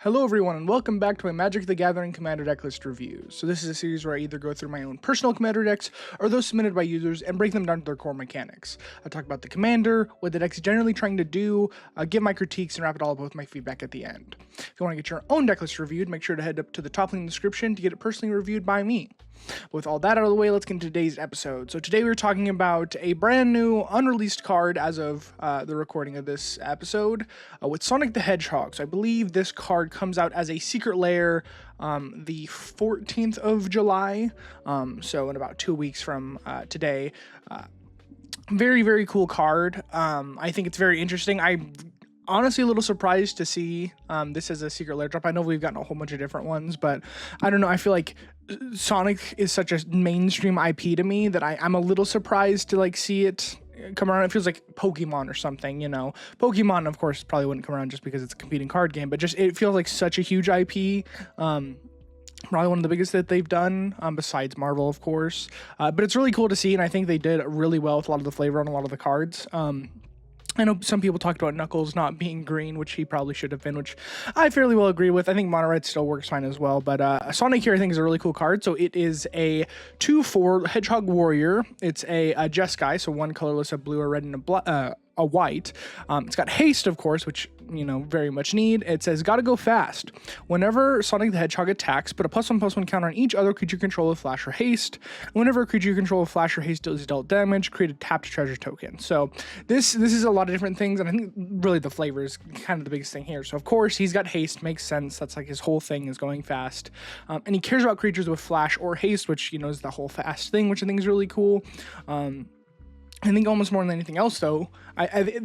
Hello everyone and welcome back to my Magic the Gathering Commander Deck List Reviews. So this is a series where I either go through my own personal Commander decks or those submitted by users and break them down to their core mechanics. I talk about the Commander, what the deck's generally trying to do, give my critiques, and wrap it all up with my feedback at the end. If you want to get your own deck list reviewed, make sure to head up to the top link in the description to get it personally reviewed by me. With all that out of the way, let's get into today's episode. So today we're talking about a brand new unreleased card as of the recording of this episode with Sonic the Hedgehog. So I believe this card comes out as a Secret Lair the 14th of July, so in about 2 weeks from today. Very, very cool card. I think it's very interesting. I'm honestly a little surprised to see this as a Secret Lair drop. I know we've gotten a whole bunch of different ones, but I don't know. I feel like Sonic is such a mainstream IP to me that I'm a little surprised to like see it come around. It feels like Pokemon or something, you know. Pokemon, of course, probably wouldn't come around just because it's a competing card game, but just it feels like such a huge IP. Probably one of the biggest that they've done, besides Marvel, of course. But it's really cool to see, and I think they did really well with a lot of the flavor on a lot of the cards. I know some people talked about Knuckles not being green, which he probably should have been, which I fairly well agree with. I think Mono Red still works fine as well, but Sonic here I think is a really cool card. So it is a 2/4 Hedgehog Warrior. It's a Jeskai, so one colorless, a blue, a red, and a white. It's got haste, of course, which, you know, very much need. It says, gotta go fast. Whenever Sonic the Hedgehog attacks, put a +1/+1 counter on each other creature control with flash or haste. Whenever a creature you control with flash or haste is dealt damage, create a tapped treasure token. So this is a lot of different things, and I think really the flavor is kind of the biggest thing here. So of course he's got haste, makes sense. That's like his whole thing is going fast. And he cares about creatures with flash or haste, which, you know, is the whole fast thing, which I think is really cool. I think almost more than anything else, though,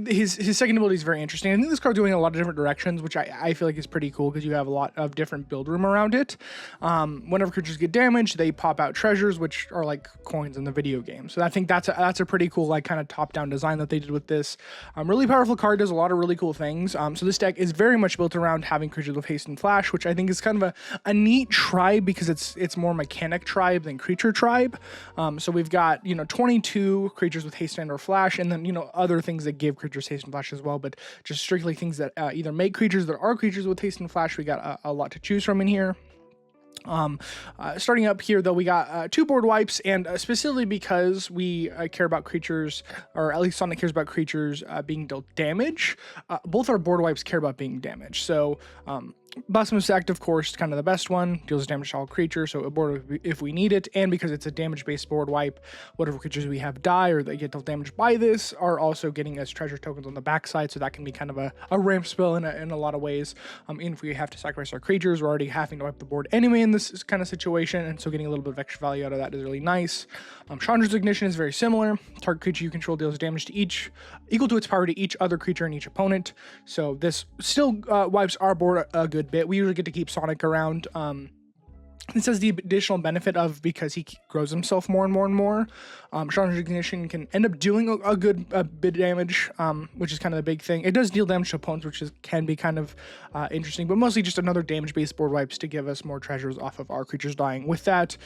his second ability is very interesting. I think this card's going in a lot of different directions, which I feel like is pretty cool because you have a lot of different build room around it. Whenever creatures get damaged, they pop out treasures, which are like coins in the video game. So I think that's a pretty cool like kind of top-down design that they did with this. Really powerful card, does a lot of really cool things. So this deck is very much built around having creatures with haste and flash, which I think is kind of a neat tribe because it's more mechanic tribe than creature tribe. So we've got, you know, 22 creatures with haste and or flash, and then, you know, other things that give creatures haste and flash as well, but just strictly things that either make creatures that are creatures with haste and flash. We got a lot to choose from in here. Starting up here, though, we got 2 board wipes, and specifically because we care about creatures, or at least Sonic cares about creatures being dealt damage, both our board wipes care about being damaged. So Blasphemous Act, of course, kind of the best one, deals damage to all creatures, so a board if we need it, and because it's a damage-based board wipe, whatever creatures we have die or they get dealt damage by this are also getting us treasure tokens on the backside, so that can be kind of a ramp spell in a lot of ways. Even if we have to sacrifice our creatures, we're already having to wipe the board anyway in this kind of situation, and so getting a little bit of extra value out of that is really nice. Chandra's Ignition is very similar. Target creature you control deals damage to equal to its power to each other creature and each opponent, so this still wipes our board a good bit. We usually get to keep Sonic around. This has the additional benefit of, because he grows himself more and more and more, Chandra's Ignition can end up doing a good bit of damage, which is kind of the big thing. It does deal damage to opponents, which can be kind of interesting, but mostly just another damage-based board wipes to give us more treasures off of our creatures dying. With that,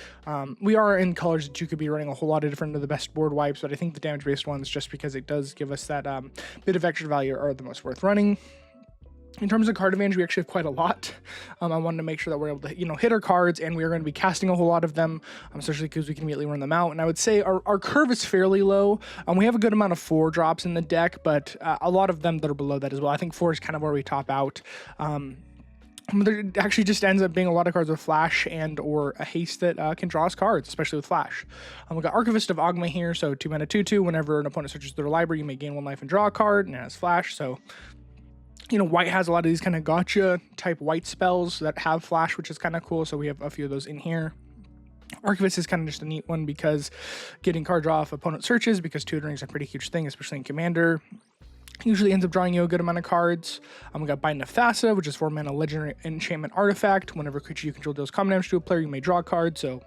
we are in colors that you could be running a whole lot of different of the best board wipes, but I think the damage-based ones, just because it does give us that bit of extra value, are the most worth running. In terms of card advantage, we actually have quite a lot. I wanted to make sure that we're able to, you know, hit our cards, and we are going to be casting a whole lot of them, especially because we can immediately run them out. And I would say our curve is fairly low. We have a good amount of 4 drops in the deck, but a lot of them that are below that as well. I think 4 is kind of where we top out. There actually just ends up being a lot of cards with flash and or a haste that can draw us cards, especially with flash. We got Archivist of Ogma here, so 2 mana 2/2. Whenever an opponent searches their library, you may gain 1 life and draw a card, and it has flash, so you know, white has a lot of these kind of gotcha type white spells that have flash, which is kind of cool. So we have a few of those in here. Archivist is kind of just a neat one because getting card draw off opponent searches, because tutoring is a pretty huge thing, especially in Commander. Usually ends up drawing you a good amount of cards. We got Binding of Thassa, which is 4 mana legendary enchantment artifact. Whenever a creature you control deals common damage to a player, you may draw a card. So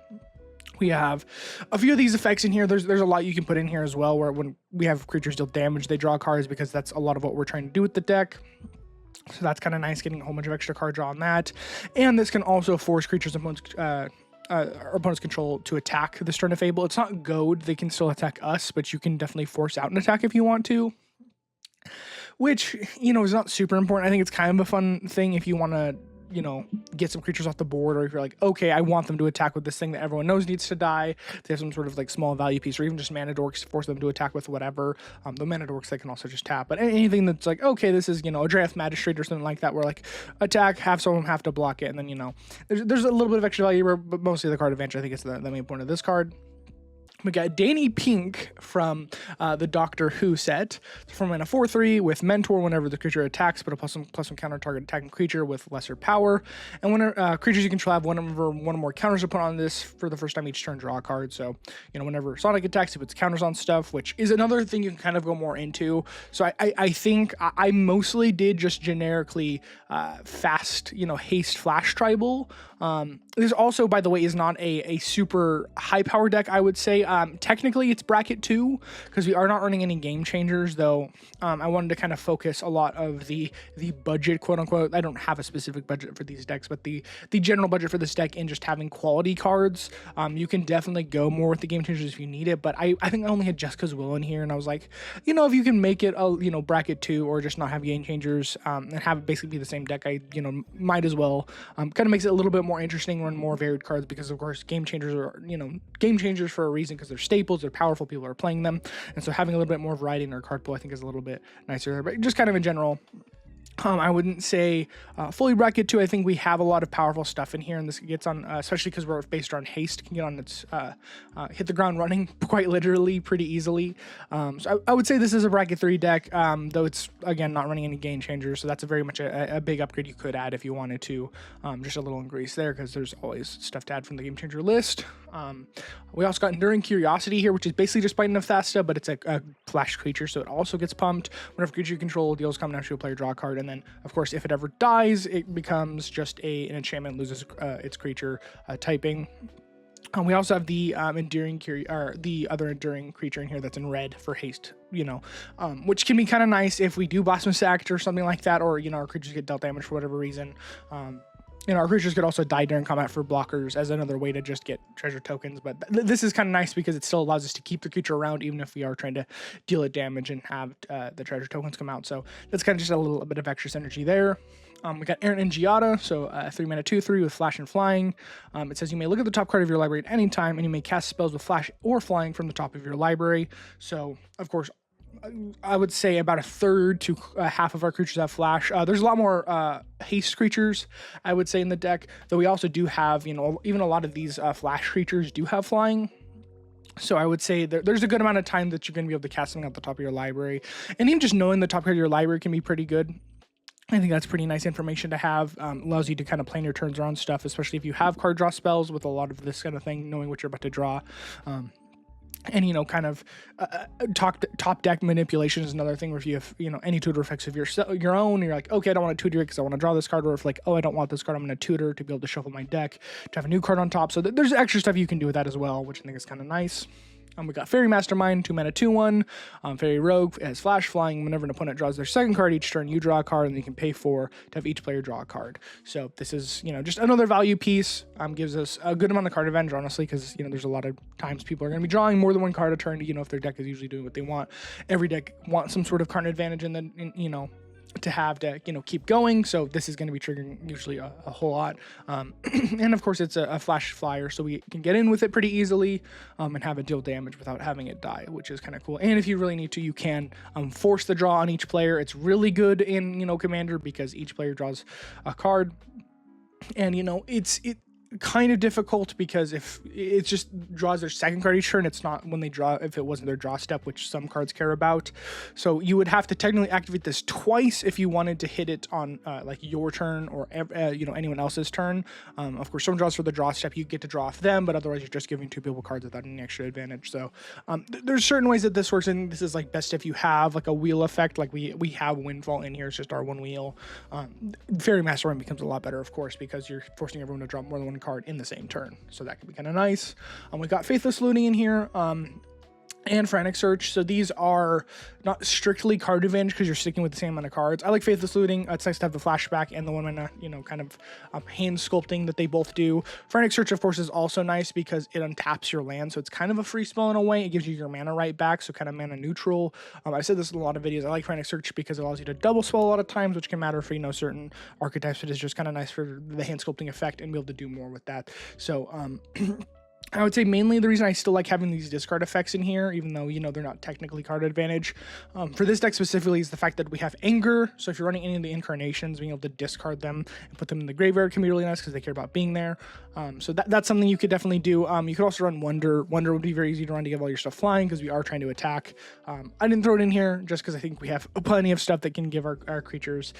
we have a few of these effects in here. There's a lot you can put in here as well, where when we have creatures deal damage, they draw cards, because that's a lot of what we're trying to do with the deck. So that's kind of nice, getting a whole bunch of extra card draw on that. And this can also force creatures opponent's control to attack this turn of Fable. It's not goad, they can still attack us, but you can definitely force out an attack if you want to. Which, you know, is not super important. I think it's kind of a fun thing if you want to you know, get some creatures off the board, or if you're like, okay, I want them to attack with this thing that everyone knows needs to die, they have some sort of like small value piece, or even just mana dorks, force them to attack with whatever. The mana dorks, they can also just tap, but anything that's like, okay, this is, you know, a Draft Magistrate or something like that, where like attack, have someone have to block it, and then, you know, there's a little bit of extra value, but mostly the card advantage, I think, is the main point of this card. We got Danny Pink from the Doctor Who set. It's from a 4/3 with Mentor. Whenever the creature attacks, put a +1/+1 counter target attacking creature with lesser power. And when creatures you control have one or more counters to put on this for the first time each turn, draw a card. So, you know, whenever Sonic attacks, it puts counters on stuff, which is another thing you can kind of go more into. So I think I mostly did just generically fast, you know, haste flash tribal. This also, by the way, is not a super high power deck, I would say. Technically, it's bracket 2 because we are not running any game changers, though. I wanted to kind of focus a lot of the budget, quote unquote. I don't have a specific budget for these decks, but the general budget for this deck in just having quality cards. You can definitely go more with the game changers if you need it, but I think I only had Jessica's Will in here, and I was like, you know, if you can make it a, you know, bracket 2 or just not have game changers and have it basically be the same deck, I, you know, might as well. Kind of makes it a little bit more interesting, run more varied cards, because of course game changers are, you know, game changers for a reason, because they're staples, they're powerful, people are playing them, and so having a little bit more variety in our card pool I think is a little bit nicer there. But just kind of in general, I wouldn't say fully bracket 2. I think we have a lot of powerful stuff in here, and this gets on, especially because we're based on haste, can get on its hit the ground running quite literally pretty easily. So I would say this is a bracket 3 deck, though it's, again, not running any game changers, so that's a very much a big upgrade you could add if you wanted to. Just a little increase there, because there's always stuff to add from the game changer list. We also got Enduring Curiosity here, which is basically just Bite Nephthasta, but it's a flash creature, so it also gets pumped. Whenever creature you control deals common to a player, draw a card, and then, of course, if it ever dies, it becomes just an enchantment, loses its creature typing. We also have the the other enduring creature in here that's in red for haste, you know, which can be kind of nice if we do Blasphemous Act or something like that, or, you know, our creatures get dealt damage for whatever reason. You know, our creatures could also die during combat for blockers as another way to just get treasure tokens, but this is kind of nice because it still allows us to keep the creature around even if we are trying to deal it damage and have the treasure tokens come out. So that's kind of just a little bit of extra synergy there. We got Errant Ingiata, so 3 mana 2/3 with flash and flying. It says you may look at the top card of your library at any time, and you may cast spells with flash or flying from the top of your library. So, of course, I would say about a third to half of our creatures have flash. There's a lot more haste creatures, I would say, in the deck, though we also do have, you know, even a lot of these flash creatures do have flying. So I would say there's a good amount of time that you're going to be able to cast something at the top of your library. And even just knowing the top card of your library can be pretty good. I think that's pretty nice information to have. Allows you to kind of plan your turns around stuff, especially if you have card draw spells with a lot of this kind of thing, knowing what you're about to draw. And, you know, kind of top deck manipulation is another thing where if you have, you know, any tutor effects of your own, and you're like, okay, I don't want to tutor it because I want to draw this card, or if like, oh, I don't want this card, I'm going to tutor to be able to shuffle my deck to have a new card on top. So there's extra stuff you can do with that as well, which I think is kind of nice. We got Fairy Mastermind, 2 mana 2/1. Fairy Rogue has flash flying. Whenever an opponent draws their second card each turn, you draw a card, and you can pay 4 to have each player draw a card. So this is, you know, just another value piece. Gives us a good amount of card advantage, honestly, because, you know, there's a lot of times people are going to be drawing more than one card a turn. You know, if their deck is usually doing what they want. Every deck wants some sort of card advantage, and then, you know, to have to, you know, keep going. So this is going to be triggering usually a whole lot. And of course it's a flash flyer, so we can get in with it pretty easily and have it deal damage without having it die, which is kind of cool. And if you really need to, you can force the draw on each player. It's really good in, you know, Commander, because each player draws a card, and, you know, it kind of difficult because if it just draws their second card each turn, it's not when they draw, if it wasn't their draw step, which some cards care about. So you would have to technically activate this twice if you wanted to hit it on like your turn or you know, anyone else's turn. Of course, someone draws for the draw step, you get to draw off them, but otherwise you're just giving 2 people cards without any extra advantage. So there's certain ways that this works, and this is like best if you have like a wheel effect, like we have Windfall in here. It's just our one wheel. Fairy Mastermind becomes a lot better, of course, because you're forcing everyone to draw more than one card in the same turn, so that can be kind of nice. We got Faithless Looting in here. and Frantic Search. So these are not strictly card advantage because you're sticking with the same amount of cards. I like Faithless Looting. It's nice to have the flashback and the 1 mana, kind of hand sculpting that they both do. Frantic Search, of course, is also nice because it untaps your land, so it's kind of a free spell in a way. It gives you your mana right back, so kind of mana neutral. I said this in a lot of videos. I like Frantic Search because it allows you to double spell a lot of times, which can matter for certain archetypes. It is just kind of nice for the hand sculpting effect and be able to do more with that. So I would say mainly the reason I still like having these discard effects in here, even though, they're not technically card advantage, for this deck specifically, is the fact that we have Anger. So if you're running any of the incarnations, being able to discard them and put them in the graveyard can be really nice because they care about being there. So that's something you could definitely do. You could also run Wonder. Wonder would be very easy to run to get all your stuff flying because we are trying to attack. I didn't throw it in here just because I think we have plenty of stuff that can give our creatures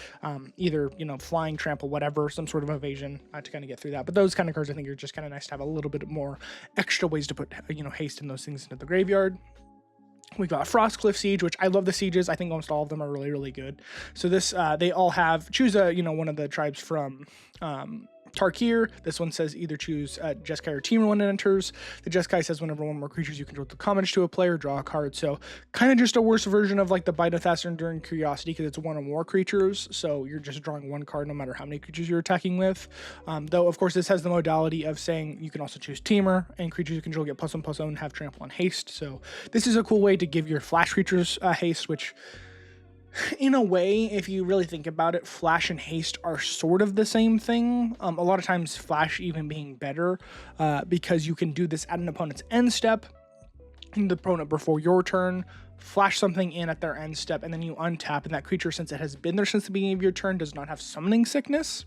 either, flying, trample, whatever, some sort of evasion to kind of get through that. But those kind of cards I think are just kind of nice to have a little bit more extra ways to put haste and those things into the graveyard. We got Frostcliff Siege, which I love the sieges. I think almost all of them are really, really good. So this they all have choose a one of the tribes from Tarkir. This one says either choose Jeskai or Temur when it enters. The Jeskai says whenever one more creatures you control the damage to a player, draw a card. So kind of just a worse version of like the Bite of Thassa's Enduring Curiosity because it's one or more creatures. So you're just drawing one card no matter how many creatures you're attacking with. Though of course this has the modality of saying you can also choose Temur and creatures you control get +1/+0 and have trample and haste. So this is a cool way to give your flash creatures haste, which in a way, if you really think about it, Flash and Haste are sort of the same thing. A lot of times Flash even being better because you can do this at an opponent's end step, in the opponent before your turn, flash something in at their end step, and then you untap, and that creature, since it has been there since the beginning of your turn, does not have summoning sickness.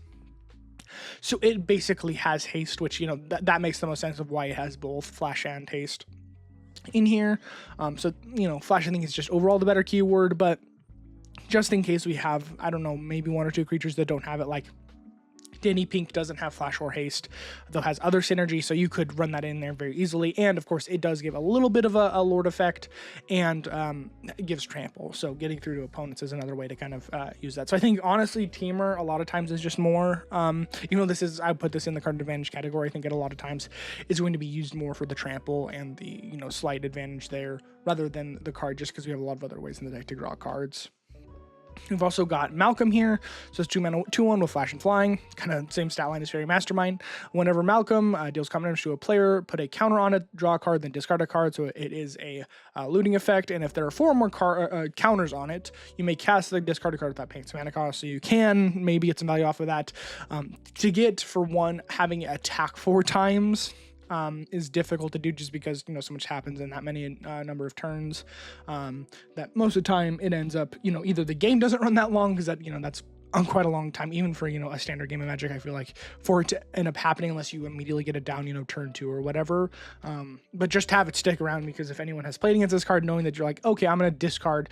So it basically has haste, which, that makes the most sense of why it has both Flash and Haste in here. So, Flash I think is just overall the better keyword, but just in case we have, I don't know, maybe one or two creatures that don't have it, like Danny Pink doesn't have Flash or Haste, though has other synergy, so you could run that in there very easily. And of course, it does give a little bit of a Lord effect, and it gives trample. So getting through to opponents is another way to kind of use that. So I think honestly, Temur a lot of times is just more. I put this in the card advantage category. I think it a lot of times is going to be used more for the trample and the slight advantage there, rather than the card, just because we have a lot of other ways in the deck to draw cards. We've also got Malcolm here, so it's 2 mana, 2/1 with Flash and Flying, kind of same stat line as Fairy Mastermind. Whenever Malcolm deals common damage to a player, put a counter on it, draw a card, then discard a card, so it is a looting effect, and if there are 4 or more counters on it, you may cast the discarded card without paying some mana cost, so you can maybe get some value off of that. To get, for one, having it attack 4 times is difficult to do just because so much happens in that many number of turns that most of the time it ends up either the game doesn't run that long because that's on quite a long time, even for a standard game of Magic. I feel like for it to end up happening unless you immediately get it down turn 2 or whatever, but just have it stick around, because if anyone has played against this card, knowing that you're like, okay, I'm gonna discard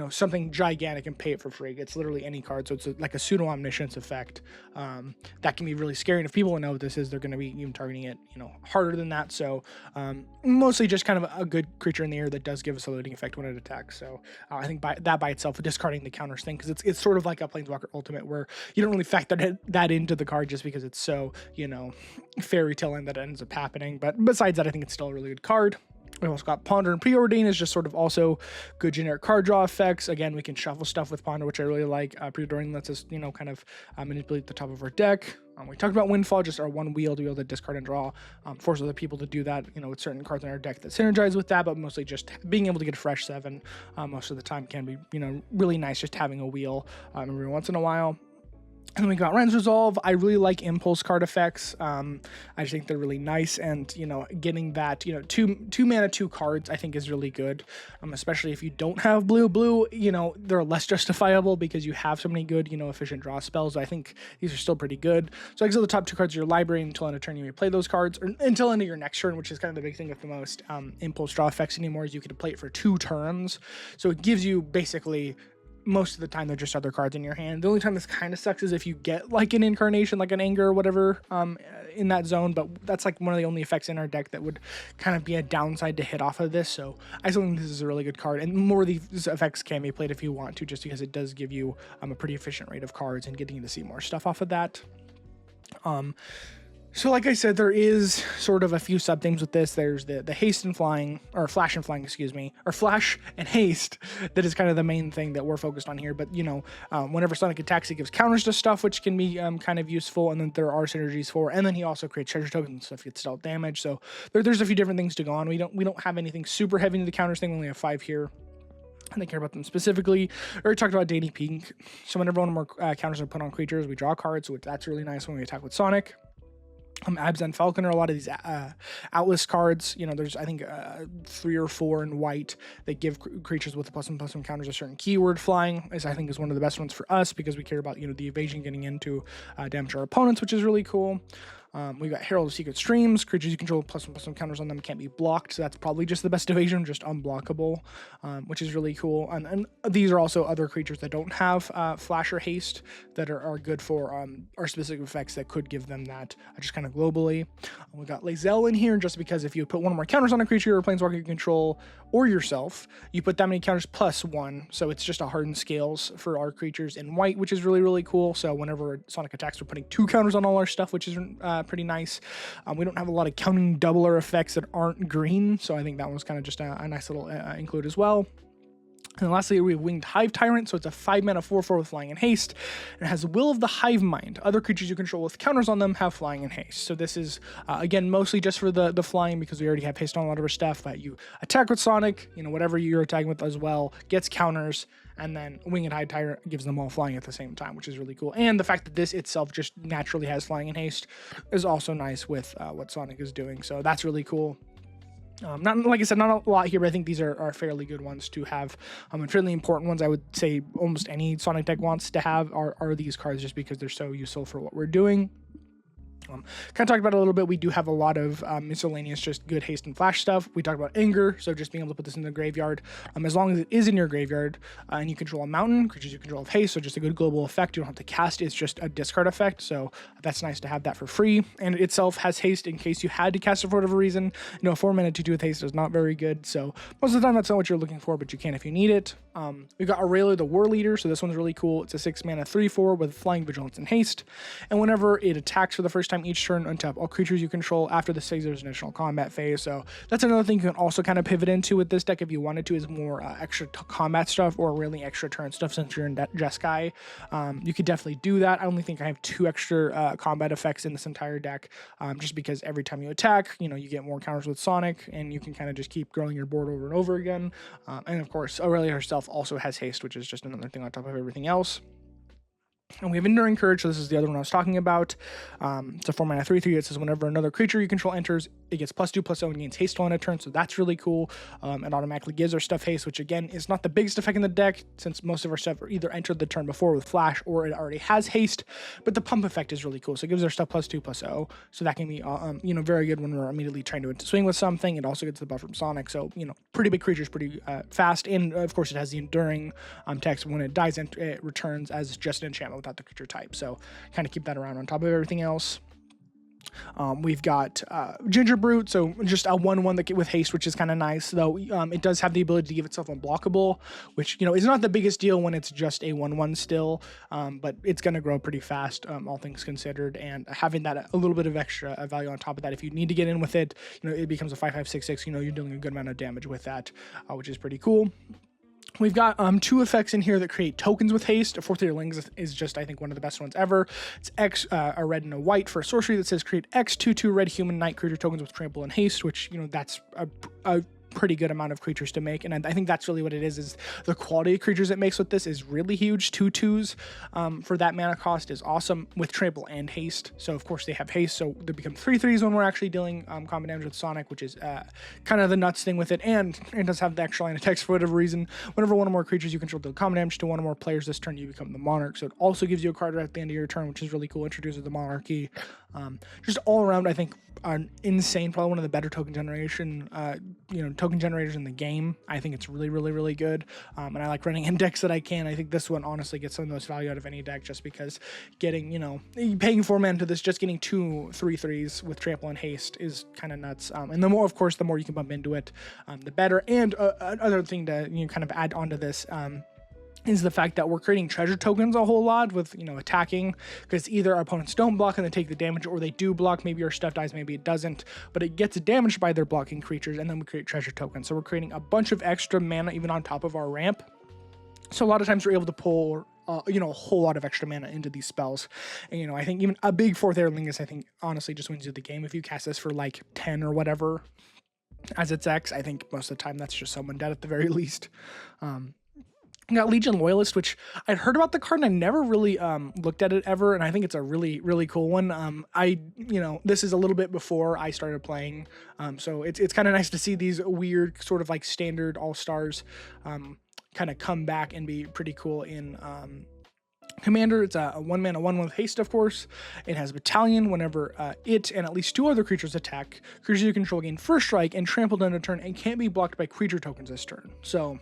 something gigantic and pay it for free. It's literally any card, so it's like a pseudo omniscience effect that can be really scary, and if people know what this is, they're going to be even targeting it harder than that. So mostly just kind of a good creature in the air that does give us a looting effect when it attacks. So I think by itself, discarding the counters thing, because it's sort of like a Planeswalker Ultimate where you don't really factor that into the card just because it's so fairy tale and that ends up happening. But besides that, I think it's still a really good card. We've also got Ponder and Preordain is just sort of also good generic card draw effects. Again, we can shuffle stuff with Ponder, which I really like. Preordain lets us, kind of manipulate the top of our deck. We talked about Windfall, just our one wheel to be able to discard and draw. Force other people to do that, with certain cards in our deck that synergize with that, but mostly just being able to get a fresh 7 most of the time can be, really nice just having a wheel every once in a while. And then we got Ren's Resolve. I really like impulse card effects. I just think they're really nice, and getting that two mana 2 cards I think is really good, especially if you don't have blue. They're less justifiable because you have so many good efficient draw spells. I think these are still pretty good. So exile the top 2 cards of your library until end of turn. You may play those cards, or until end of your next turn, which is kind of the big thing with the most impulse draw effects anymore. Is you can play it for 2 turns, so it gives you basically. Most of the time, they're just other cards in your hand. The only time this kind of sucks is if you get like an incarnation, like an Anger or whatever in that zone, but that's like one of the only effects in our deck that would kind of be a downside to hit off of this. So I still think this is a really good card, and more of these effects can be played if you want to, just because it does give you a pretty efficient rate of cards and getting to see more stuff off of that. So like I said, there is sort of a few sub-themes with this. There's the haste and flying, or flash and flying, excuse me, or flash and haste. That is kind of the main thing that we're focused on here. But, you know, whenever Sonic attacks, it gives counters to stuff, which can be kind of useful. And then there are synergies for, and then he also creates treasure tokens and stuff gets dealt damage. So there's a few different things to go on. We don't have anything super heavy into the counters thing. We only have 5 here. And they care about them specifically. We already talked about Daily Pink. So whenever one or more counters are put on creatures, we draw cards, which that's really nice when we attack with Sonic. Abs and Falcon are a lot of these outlist cards. You know, there's I think 3 or 4 in white that give creatures with +1/+1 counters a certain keyword. Flying is I think is one of the best ones for us because we care about, you know, the evasion getting into damage our opponents, which is really cool. We've got Herald of Secret Streams. Creatures you control +1/+1 counters on them can't be blocked, so that's probably just the best evasion, just unblockable, which is really cool. And these are also other creatures that don't have Flash or Haste that are good for our specific effects that could give them that just kind of globally. We've got Lae'zel in here just because if you put 1 or more counters on a creature or planeswalker you control or yourself, you put that many counters +1, so it's just a hardened scales for our creatures in white, which is really, really cool. So whenever Sonic attacks, we're putting 2 counters on all our stuff, which is pretty nice. We don't have a lot of counting doubler effects that aren't green, so I think that one's kind of just a nice little include as well. And lastly, we have Winged Hive Tyrant, so it's a 5-mana 4/4 with flying and haste, and it has Will of the Hive Mind. Other creatures you control with counters on them have flying and haste. So this is, again, mostly just for the flying because we already have haste on a lot of our stuff, but you attack with Sonic, you know, whatever you're attacking with as well, gets counters, and then Winged Hive Tyrant gives them all flying at the same time, which is really cool. And the fact that this itself just naturally has flying and haste is also nice with what Sonic is doing, so that's really cool. Not like I said, not a lot here, but I think these are fairly good ones to have. And fairly important ones I would say almost any Sonic deck wants to have are these cards just because they're so useful for what we're doing. Kind of talked about it a little bit. We do have a lot of miscellaneous, just good haste and flash stuff. We talked about Anger, so just being able to put this in the graveyard. As long as it is in your graveyard and you control a mountain, creatures you control have haste, so just a good global effect. You don't have to cast it, it's just a discard effect, so that's nice to have that for free. And it itself has haste in case you had to cast it for whatever reason. You know, a 4-mana 2/2 with haste is not very good, so most of the time that's not what you're looking for, but you can if you need it. We've got Aurelia the War Leader, so this one's really cool. It's a 6-mana 3/4 with flying, vigilance, and haste. And whenever it attacks for the first time each turn, untap all creatures you control. After this phase, there's an additional combat phase. So that's another thing you can also kind of pivot into with this deck if you wanted to, is more extra combat stuff or really extra turn stuff since you're in Jeskai. You could definitely do that. I only think I have 2 extra combat effects in this entire deck, just because every time you attack, you know, you get more counters with Sonic, and you can kind of just keep growing your board over and over again. And of course, Aurelia herself also has haste, which is just another thing on top of everything else. And we have Enduring Courage, so this is the other one I was talking about. It's a 4-mana 3/3. It says whenever another creature you control enters, it gets +2/+0 and gains haste on a turn, so that's really cool. It automatically gives our stuff haste, which again is not the biggest effect in the deck, since most of our stuff are either entered the turn before with flash or it already has haste, but the pump effect is really cool, so it gives our stuff +2/+0, so that can be you know, very good when we're immediately trying to swing with something. It also gets the buff from Sonic, so you know, pretty big creatures, pretty fast, and of course it has the Enduring text. When it dies, it returns as just an enchantment without the creature type, so kind of keep that around on top of everything else. We've got Ginger Brute, so just a 1/1 that with haste, which is kind of nice, though it does have the ability to give itself unblockable, which, you know, is not the biggest deal when it's just a 1/1 still, but it's going to grow pretty fast, all things considered, and having that a little bit of extra value on top of that, if you need to get in with it, you know, it becomes a 5/5/6/6, you know, you're dealing a good amount of damage with that, which is pretty cool. We've got 2 effects in here that create tokens with haste. A 4/3 Lings is just, I think, one of the best ones ever. It's X, a red and a white for a sorcery that says create X 2/2 red human knight creature tokens with trample and haste, which, you know, that's a pretty good amount of creatures to make, and I think that's really what it is the quality of creatures it makes with this is really huge. 2/2s for that mana cost is awesome with trample and haste, so of course they have haste, so they become 3/3s when we're actually dealing combat damage with Sonic, which is kind of the nuts thing with it, and it does have the extra line of text for whatever reason. Whenever 1 or more creatures you control deal combat damage to 1 or more players this turn, you become the monarch, so it also gives you a card right at the end of your turn, which is really cool. Introduces the monarchy. Just all around, I think, an insane, probably one of the better token generation, token generators in the game. I think it's really, really, really good, and I like running in decks that I can. I think this one honestly gets some of the most value out of any deck, just because getting, you know, paying 4 mana to this, just getting 2 3/3s with trample and haste is kind of nuts. And the more, of course, the more you can bump into it, the better. And another thing to, you know, kind of add onto this, is the fact that we're creating treasure tokens a whole lot with, you know, attacking, because either our opponents don't block and they take the damage, or they do block, maybe our stuff dies, maybe it doesn't, but it gets damaged by their blocking creatures, and then we create treasure tokens. So we're creating a bunch of extra mana even on top of our ramp. So a lot of times we're able to pull you know, a whole lot of extra mana into these spells. And, you know, I think even a big 4th Air Lingus, I think, honestly just wins you the game. If you cast this for like 10 or whatever as its X, I think most of the time that's just someone dead at the very least. We got Legion Loyalist, which I'd heard about the card and I never really looked at it ever, and I think it's a really, really cool one. You know, this is a little bit before I started playing, so it's kind of nice to see these weird sort of like standard all-stars kind of come back and be pretty cool in Commander. It's a 1-mana 1/1 with haste, of course. It has Battalion. Whenever it and at least 2 other creatures attack, creatures you control gain first strike and trampled on a turn and can't be blocked by creature tokens this turn. So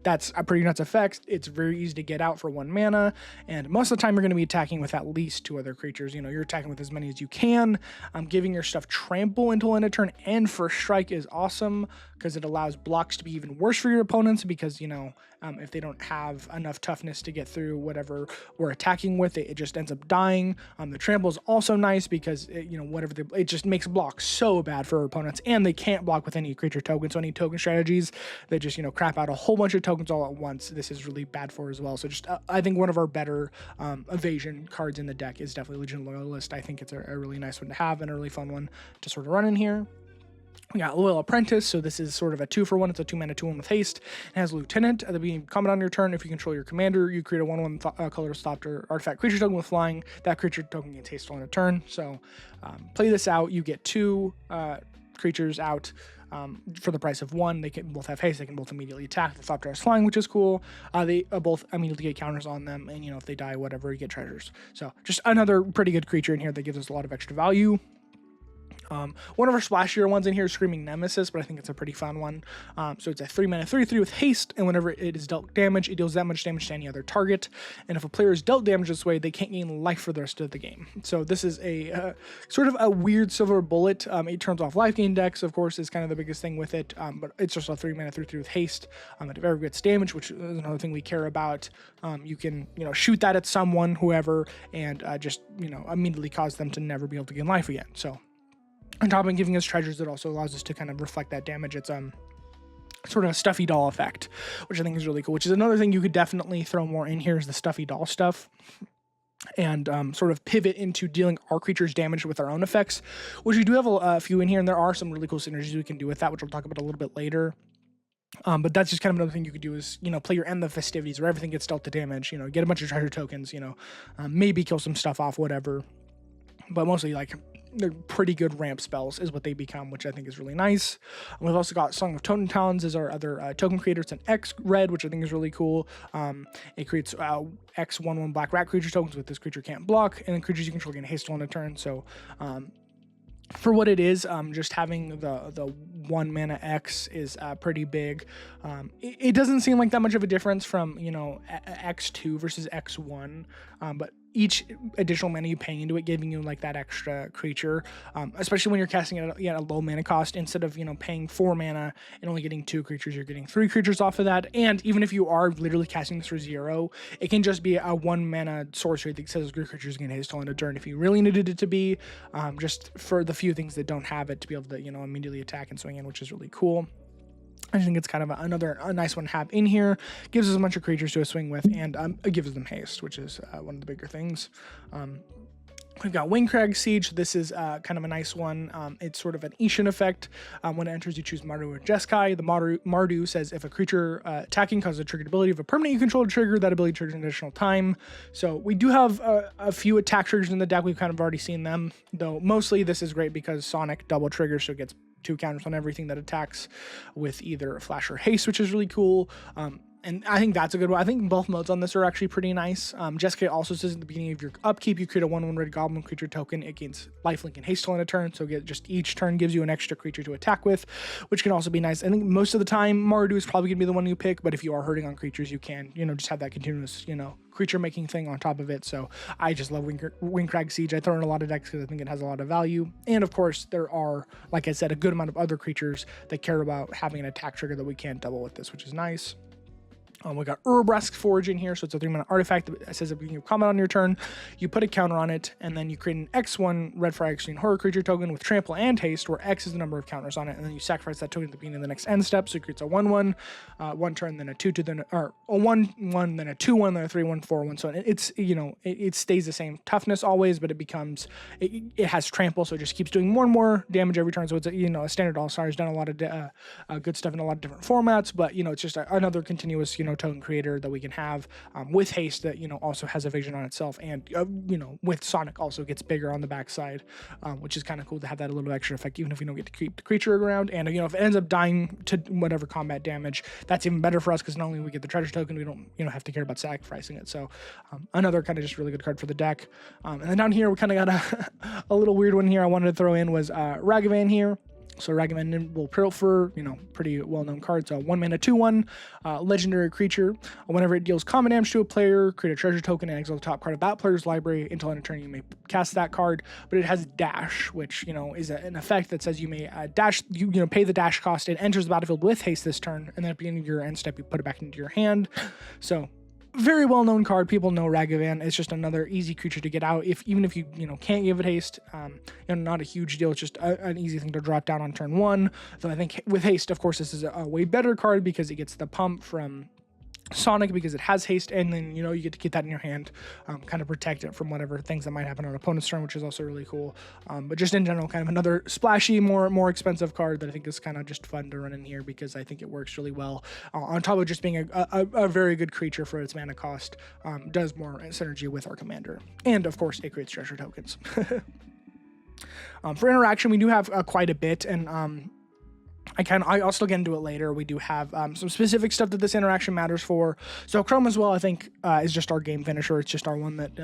that's a pretty nuts effect. It's very easy to get out for 1 mana, and most of the time you're going to be attacking with at least 2 other creatures. You know, you're attacking with as many as you can. Giving your stuff trample until end of turn and first strike is awesome, because it allows blocks to be even worse for your opponents, because, you know, if they don't have enough toughness to get through whatever we're attacking with, it just ends up dying. The trample is also nice because it, you know, it just makes blocks so bad for our opponents, and they can't block with any creature tokens. So any token strategies that just, you know, crap out a whole bunch of tokens all at once, this is really bad for as well. So just I think one of our better evasion cards in the deck is definitely Legion Loyalist. I think it's a really nice one to have and a really fun one to sort of run in here. We got Loyal Apprentice, so this is sort of a 2-for-1. It's a 2-mana 2/1 with haste. It has Lieutenant. At the beginning of combat on your turn, if you control your commander, you create a 1/1 color stopped or artifact creature token with flying. That creature token gets haste on a turn. So play this out. You get 2 creatures out for the price of 1. They can both have haste. They can both immediately attack. The Thopter has flying, which is cool. They both immediately get counters on them, and, you know, if they die, whatever, you get treasures. So just another pretty good creature in here that gives us a lot of extra value. One of our splashier ones in here is Screaming Nemesis, but I think it's a pretty fun one. So it's a 3-mana 3/3 with haste, and whenever it is dealt damage, it deals that much damage to any other target. And if a player is dealt damage this way, they can't gain life for the rest of the game. So this is a sort of a weird silver bullet. It turns off life gain decks, of course, is kind of the biggest thing with it. But it's just a 3-mana 3/3 with haste. It very gets damage, which is another thing we care about. You can, you know, shoot that at someone, whoever, and just, you know, immediately cause them to never be able to gain life again. So on top of giving us treasures, it also allows us to kind of reflect that damage. It's sort of a stuffy doll effect, which I think is really cool, which is another thing you could definitely throw more in here, is the stuffy doll stuff, and sort of pivot into dealing our creatures damage with our own effects, which we do have a few in here, and there are some really cool synergies we can do with that, which I'll talk about a little bit later. But that's just kind of another thing you could do, is, you know, play your End the Festivities, where everything gets dealt to damage, you know, get a bunch of treasure tokens, you know, maybe kill some stuff off, whatever, but mostly, like, they're pretty good ramp spells is what they become, which I think is really nice. We've also got Song of Totem Talons as our other token creator. It's an X red, which I think is really cool. It creates X 1/1 black rat creature tokens with this creature can't block, and then creatures you control gain haste on a turn. So for what it is, just having the 1-mana X is pretty big. It doesn't seem like that much of a difference from, you know, X2 versus X1, but each additional mana you pay into it giving you like that extra creature, especially when you're casting it at a low mana cost. Instead of, you know, paying 4 mana and only getting 2 creatures, you're getting 3 creatures off of that. And even if you are literally casting this for 0, it can just be a 1-mana sorcery that says your creatures can haste on a turn if you really needed it to be, just for the few things that don't have it to be able to, you know, immediately attack and swing in, which is really cool. I think it's kind of a nice one to have in here. Gives us a bunch of creatures to swing with, and it gives them haste, which is one of the bigger things. We've got Wingcrag Siege. This is kind of a nice one. It's sort of an Ishin effect. When it enters, you choose Mardu or Jeskai. The Mardu says if a creature attacking causes a triggered ability of a permanent you control to trigger, that ability triggers an additional time. So we do have a few attack triggers in the deck. We've kind of already seen them, though mostly this is great because Sonic double triggers, so it gets 2 counters on everything that attacks with either Flash or Haste, which is really cool. And I think that's a good one. I think both modes on this are actually pretty nice. Jeskai also says at the beginning of your upkeep, you create a 1/1 red goblin creature token. It gains lifelink and haste on a turn, so just each turn gives you an extra creature to attack with, which can also be nice. I think most of the time, Mardu is probably going to be the one you pick, but if you are hurting on creatures, you can, you know, just have that continuous, you know, creature making thing on top of it. So I just love Wingcrag Siege. I throw in a lot of decks because I think it has a lot of value. And of course, there are, like I said, a good amount of other creatures that care about having an attack trigger that we can't double with this, which is nice. We got Urbrask Forge in here, so it's a 3-mana artifact that says if you can comment on your turn, you put a counter on it, and then you create an X1 red fire extreme horror creature token with trample and haste, where X is the number of counters on it, and then you sacrifice that token at the beginning of the next end step, so it creates a 1/1, 1 turn, then a 2/2, then or a 1/1, then a 2/1, then a 3/1, 4/1. So it's it stays the same toughness always, but it becomes it has trample, so it just keeps doing more and more damage every turn. So it's a standard all-star has done a lot of good stuff in a lot of different formats, but it's just another continuous token creator that we can have with haste that also has evasion on itself, and with Sonic also gets bigger on the backside, which is kind of cool to have that a little extra effect even if we don't get to keep the creature around. And if it ends up dying to whatever combat damage, that's even better for us because not only we get the treasure token, we don't have to care about sacrificing it. So another kind of just really good card for the deck. And then down here we kind of got a little weird one here I wanted to throw in was Ragavan here. So Ragavan Nimble Pilfer, pretty well-known card. So 1-mana 2/1, legendary creature. Whenever it deals combat damage to a player, create a treasure token and exile the top card of that player's library. Until end of turn, you may cast that card. But it has dash, which is an effect that says you may dash. You pay the dash cost. It enters the battlefield with haste this turn, and then at the beginning of your end step, you put it back into your hand. So very well-known card. People know Ragavan. It's just another easy creature to get out. Even if you can't give it haste, not a huge deal. It's just an easy thing to drop down on turn 1. So I think with haste, of course, this is a way better card because it gets the pump from Sonic because it has haste, and then you get to keep that in your hand, kind of protect it from whatever things that might happen on an opponent's turn, which is also really cool. But just in general, kind of another splashy, more expensive card that I think is kind of just fun to run in here because I think it works really well. On top of just being a very good creature for its mana cost, does more synergy with our commander, and of course it creates treasure tokens. For interaction, we do have quite a bit, and I'll still get into it later. We do have some specific stuff that this interaction matters for. So Chrome as well, I think, is just our game finisher. It's just our one that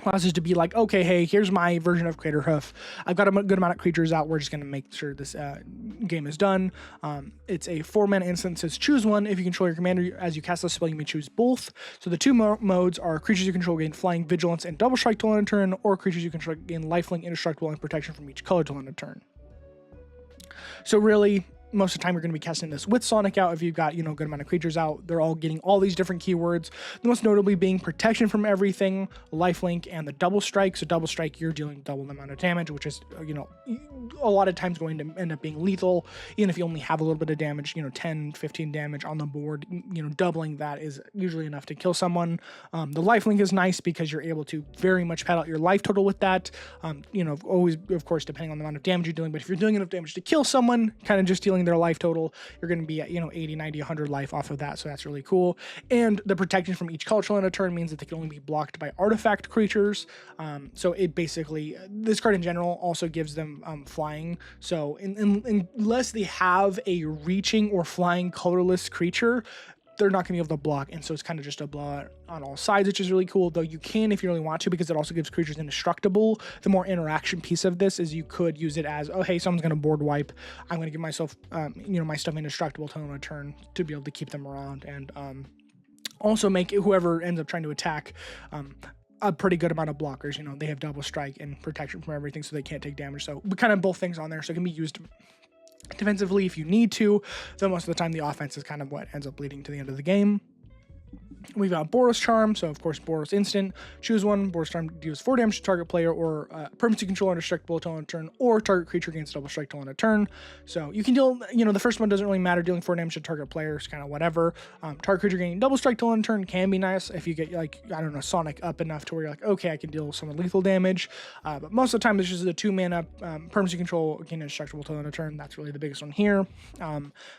allows us to be like, okay, hey, here's my version of Crater Hoof. I've got a good amount of creatures out. We're just going to make sure this game is done. It's a 4-mana instant. It says choose one. If you control your commander as you cast a spell, you may choose both. So the two modes are creatures you control gain flying, vigilance, and double strike till end of turn, or creatures you control gain lifelink, indestructible, and protection from each color till end of turn. So really, most of the time you're going to be casting this with Sonic out. If you've got, good amount of creatures out, they're all getting all these different keywords. The most notably being protection from everything, lifelink, and the double strike. So double strike, you're dealing double the amount of damage, which is, a lot of times going to end up being lethal. Even if you only have a little bit of damage, 10, 15 damage on the board, doubling that is usually enough to kill someone. The lifelink is nice because you're able to very much pad out your life total with that. Always, of course, depending on the amount of damage you're doing. But if you're doing enough damage to kill someone, kind of just dealing their life total, you're going to be at 80, 90, 100 life off of that, so that's really cool. And the protection from each cultural in a turn means that they can only be blocked by artifact creatures. So it basically, this card in general also gives them flying. So unless they have a reaching or flying colorless creature, they're not going to be able to block, and so it's kind of just a blowout on all sides, which is really cool. Though you can, if you really want to, because it also gives creatures indestructible. The more interaction piece of this is you could use it as, oh hey, someone's going to board wipe, I'm going to give myself my stuff indestructible till a turn to be able to keep them around, and also make whoever ends up trying to attack a pretty good amount of blockers. They have double strike and protection from everything, so they can't take damage. So kind of both things on there, so it can be used defensively if you need to, though most of the time the offense is kind of what ends up leading to the end of the game. We've got Boros Charm, so of course Boros instant. Choose one. Boros Charm deals 4 damage to target player or permanency control indestructible till end of turn, or target creature gains double strike till end of turn. So you can deal, the first one doesn't really matter. Dealing 4 damage to target player is kind of whatever. Target creature gaining double strike till end of turn can be nice if you get Sonic up enough to where you're like, okay, I can deal someone lethal damage. But most of the time it's just a 2-mana permanency control gain indestructible till end of turn. That's really the biggest one here.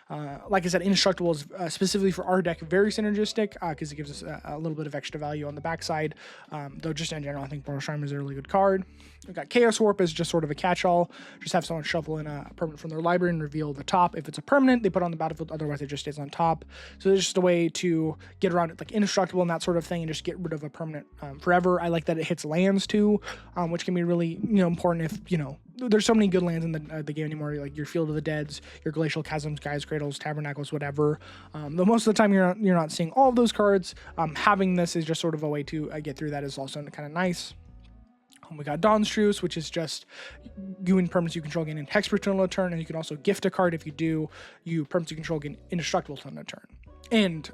Like I said, indestructible is specifically for our deck very synergistic because it gives us a little bit of extra value on the backside. Though just in general, I think Boros Charm is a really good card. We've got Chaos Warp as just sort of a catch-all. Just have someone shuffle in a permanent from their library and reveal the top. If it's a permanent, they put it on the battlefield. Otherwise, it just stays on top. So it's just a way to get around it, like indestructible and that sort of thing, and just get rid of a permanent forever. I like that it hits lands too, which can be really important if there's so many good lands in the game anymore, like your Field of the Deads, your Glacial Chasms, Gaia's Cradles, Tabernacles, whatever. Though most of the time you're not seeing all of those cards. Having this is just sort of a way to get through that is also kind of nice. We got Dawn's Truce, which is just you and permanents you control gain in Hexproof till end of turn, and you can also gift a card if you do. You permanents you control gain indestructible till end of turn. And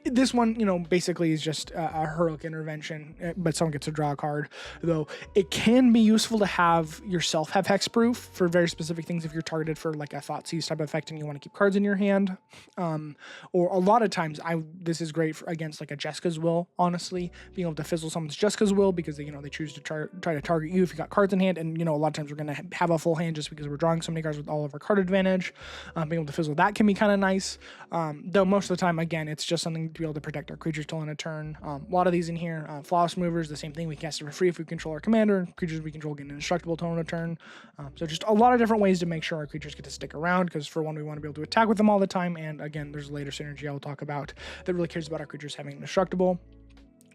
this one, you know, basically is just a heroic intervention, but someone gets to draw a card. Though it can be useful to have yourself have hexproof for very specific things if you're targeted for like a Thoughtseize type of effect and you want to keep cards in your hand. Or a lot of times, this is great for, against like a Jessica's Will, honestly, being able to fizzle someone's Jessica's Will because they, you know, they choose to try to target you if you got cards in hand. And, you know, a lot of times we're going to have a full hand just because we're drawing so many cards with all of our card advantage. Being able to fizzle that can be kind of nice. Though most of the time, again, it's just something to be able to protect our creatures till in a turn. A lot of these in here, Flawless Movers, the same thing. We cast it for free if we control our commander. Creatures we control get indestructible till in a turn. So just a lot of different ways to make sure our creatures get to stick around, because for one, we want to be able to attack with them all the time. And again, there's later synergy I will talk about that really cares about our creatures having indestructible.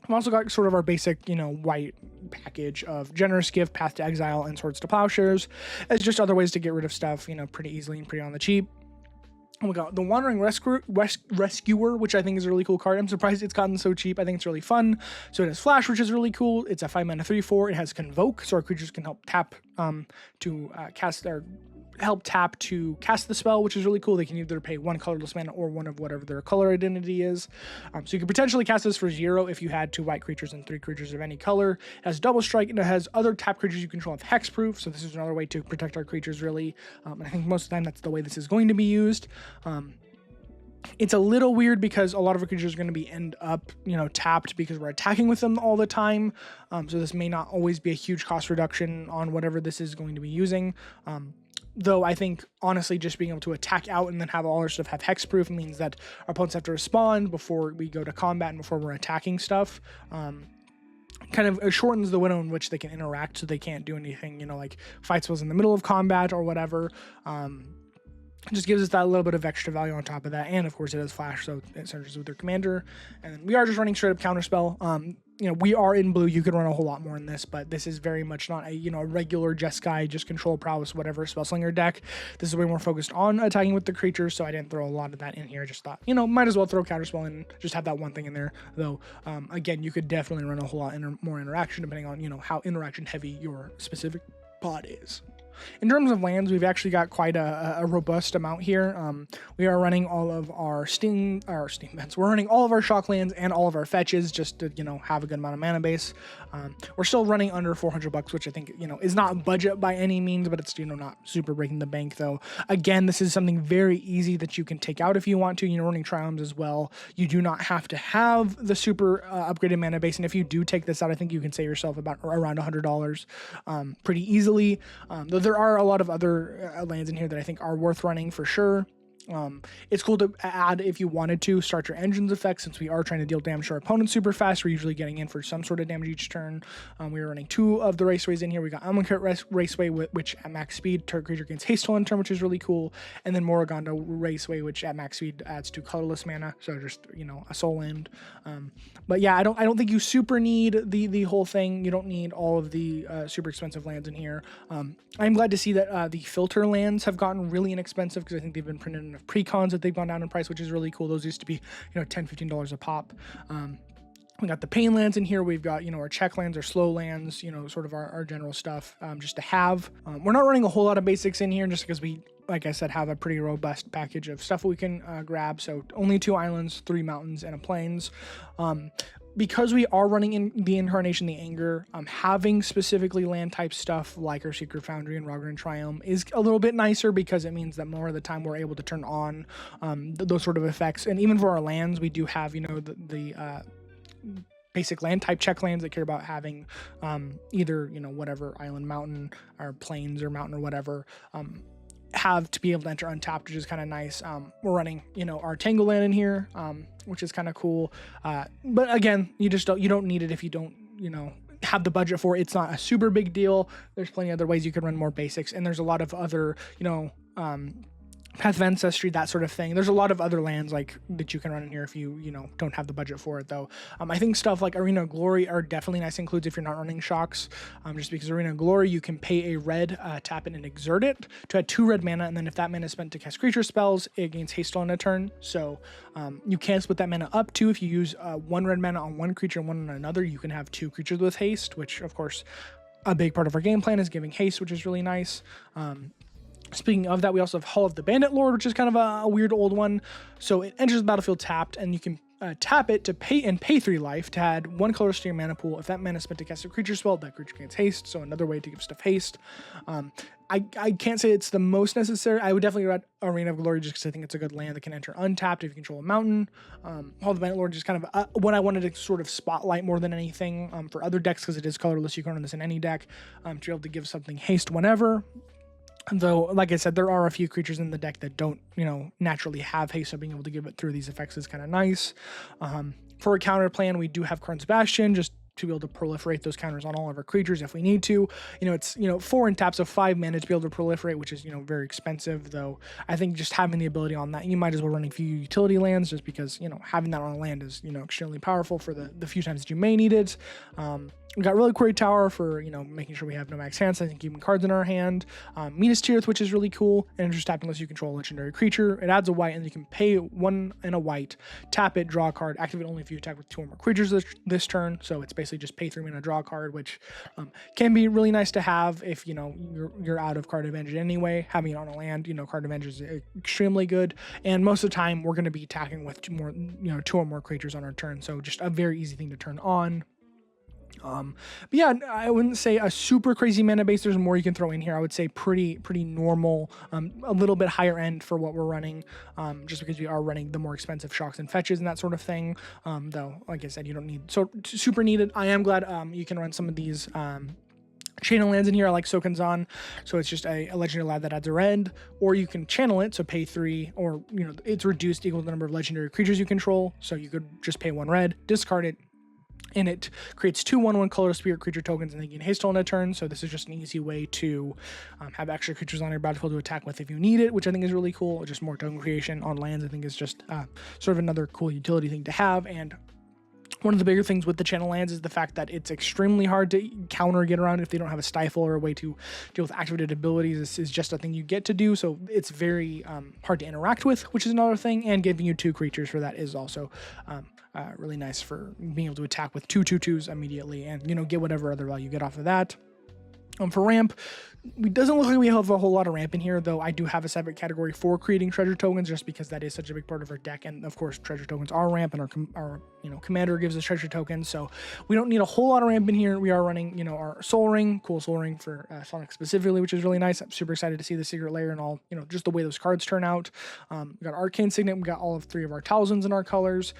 We've also got sort of our basic, you know, white package of Generous Gift, Path to Exile, and Swords to Plowshares as just other ways to get rid of stuff, you know, pretty easily and pretty on the cheap. And we got the Wandering Rescuer, which I think is a really cool card. I'm surprised it's gotten so cheap. I think it's really fun. So it has Flash, which is really cool. It's a 5-mana 3/4. It has Convoke, so our creatures can help tap to cast the spell, which is really cool. They can either pay 1 colorless mana or 1 of whatever their color identity is. So you could potentially cast this for 0 if you had 2 white creatures and 3 creatures of any color. It has double strike, and it has other tap creatures you control have hexproof. So this is another way to protect our creatures, really. And I think most of the time that's the way this is going to be used. It's a little weird because a lot of our creatures are going to end up, you know, tapped because we're attacking with them all the time. So this may not always be a huge cost reduction on whatever this is going to be using. Though I think, honestly, just being able to attack out and then have all our stuff have hexproof means that our opponents have to respond before we go to combat and before we're attacking stuff. Kind of shortens the window in which they can interact, so they can't do anything, you know, like fight spells in the middle of combat or whatever. Just gives us that little bit of extra value on top of that. And of course it has Flash, so it synergies with their commander. And then we are just running straight up counterspell. You know, we are in blue. You could run a whole lot more in this, but this is very much not a, you know, a regular Jeskai, just control prowess, whatever spellslinger deck. This is way more focused on attacking with the creatures, so I didn't throw a lot of that in here. Just thought, you know, might as well throw counterspell and just have that one thing in there. Though, again, you could definitely run a whole lot more interaction depending on, you know, how interaction heavy your specific pod is. In terms of lands, we've actually got quite a robust amount here. We are running all of our steam vents. We're running all of our shock lands and all of our fetches just to, you know, have a good amount of mana base. We're still running under $400, which I think, you know, is not budget by any means, but it's, you know, not super breaking the bank though. Again, this is something very easy that you can take out if you want to. You're running triumphs as well. You do not have to have the super upgraded mana base, and if you do take this out, I think you can save yourself about around $100 pretty easily. Though there are a lot of other lands in here that I think are worth running for sure. It's cool to add if you wanted to start your engines effect, since we are trying to deal damage to our opponents super fast. We're usually getting in for some sort of damage each turn. We are running 2 of the raceways in here. We got Amonkhet Raceway, which at max speed, target creature gains haste on turn, which is really cool. And then Moraganda Raceway, which at max speed adds 2 colorless mana. So just, you know, a soul land. But yeah, I don't think you super need the whole thing. You don't need all of the super expensive lands in here. I'm glad to see that the filter lands have gotten really inexpensive, because I think they've been printed in precons that they've gone down in price, which is really cool. Those used to be, you know, $10-15 a pop. We got the pain lands in here. We've got, you know, our check lands, our slow lands, you know, sort of our general stuff just to have. We're not running a whole lot of basics in here just because we, like I said, have a pretty robust package of stuff we can grab. So only 2 islands, 3 mountains, and a plains. Because we are running in the Incarnation, the Anger, having specifically land type stuff like our Secret Foundry and Rogran Triumph is a little bit nicer, because it means that more of the time we're able to turn on those sort of effects. And even for our lands, we do have, you know, the basic land type check lands that care about having either, you know, whatever island, mountain, or plains or mountain or whatever, have to be able to enter untapped, which is kind of nice. We're running, you know, our Tangle land in here, which is kind of cool. But again, you don't need it if you don't, you know, have the budget for it. It's not a super big deal. There's plenty of other ways you can run more basics, and there's a lot of other, you know, Path of Ancestry, that sort of thing. There's a lot of other lands like that you can run in here if you know, don't have the budget for it though. I think stuff like Arena of Glory are definitely nice includes if you're not running shocks, just because Arena of Glory, you can pay a red, tap it and exert it to add 2 red mana, and then if that mana is spent to cast creature spells, it gains haste on a turn. So you can split that mana up to, if you use 1 red mana on one creature and 1 on another, you can have 2 creatures with haste, which of course a big part of our game plan is giving haste, which is really nice. Speaking of that, we also have Hall of the Bandit Lord, which is kind of a weird old one. So it enters the battlefield tapped, and you can tap it to pay 3 life to add 1 color to your mana pool. If that mana is spent to cast a creature spell, that creature gains haste. So another way to give stuff haste. I can't say it's the most necessary. I would definitely read Arena of Glory just because I think it's a good land that can enter untapped if you control a mountain. Hall of the Bandit Lord is kind of what I wanted to sort of spotlight more than anything for other decks, because it is colorless. You can run this in any deck to be able to give something haste whenever. Though, like I said, there are a few creatures in the deck that don't, naturally have haste, so being able to give it through these effects is kind of nice. For a counter plan, we do have Karn's Bastion, just to be able to proliferate those counters on all of our creatures if we need to. It's 4 and taps of 5 mana to be able to proliferate, which is very expensive. Though I think just having the ability on that, you might as well run a few utility lands, just because having that on a land is extremely powerful for the few times that you may need it. We got Reliquary Tower for, making sure we have no max hands, I think keeping cards in our hand. Minas Tirith, which is really cool, and just tap unless you control a legendary creature. It adds a white, and you can pay 1 and a white, tap it, draw a card, activate only if you attack with 2 or more creatures this turn. So it's basically just pay 3 mana, draw a card, which can be really nice to have if, you're out of card advantage anyway. Having it on a land, card advantage is extremely good. And most of the time, we're going to be attacking with 2 or more creatures on our turn. So just a very easy thing to turn on. But yeah, I wouldn't say a super crazy mana base. There's more you can throw in here. I would say pretty normal, a little bit higher end for what we're running, just because we are running the more expensive shocks and fetches and that sort of thing. Though, like I said, you don't need super needed. I am glad you can run some of these channel lands in here. I like Sokanzan, so it's just a legendary land that adds a red, or you can channel it, so pay 3, or it's reduced equal to the number of legendary creatures you control, so you could just pay 1 red, discard it, and it creates 2 1/1 color spirit creature tokens, and they gain haste on a turn. So this is just an easy way to have extra creatures on your battlefield to attack with if you need it, which I think is really cool. Just more token creation on lands, I think, is just sort of another cool utility thing to have. And one of the bigger things with the channel lands is the fact that it's extremely hard to counter or get around if they don't have a stifle or a way to deal with activated abilities. This is just a thing you get to do, so it's very hard to interact with, which is another thing. And giving you 2 creatures for that is also really nice for being able to attack with 2 2/2s immediately and get whatever other value you get off of that. For ramp, it doesn't look like we have a whole lot of ramp in here, though I do have a separate category for creating treasure tokens, just because that is such a big part of our deck. And of course, treasure tokens are ramp, and our commander gives us treasure tokens, so we don't need a whole lot of ramp in here. We are running our Soul Ring, cool Soul Ring for Sonic specifically, which is really nice. I'm super excited to see the Secret Lair and all, just the way those cards turn out. We got Arcane Signet, we got all of 3 of our Talismans in our colors.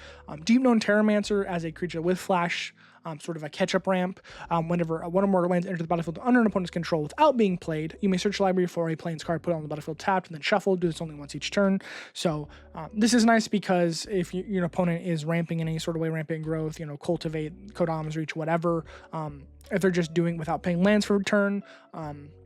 Deep Known Terramancer as a creature with flash. Sort of a catch-up ramp. Whenever 1 or more lands enter the battlefield under an opponent's control without being played, you may search the library for a Plains card, put it on the battlefield tapped, and then shuffle. Do this only once each turn. So this is nice because if your opponent is ramping in any sort of way, ramping growth, cultivate, Kodam's Reach, whatever, if they're just doing without paying lands for a turn,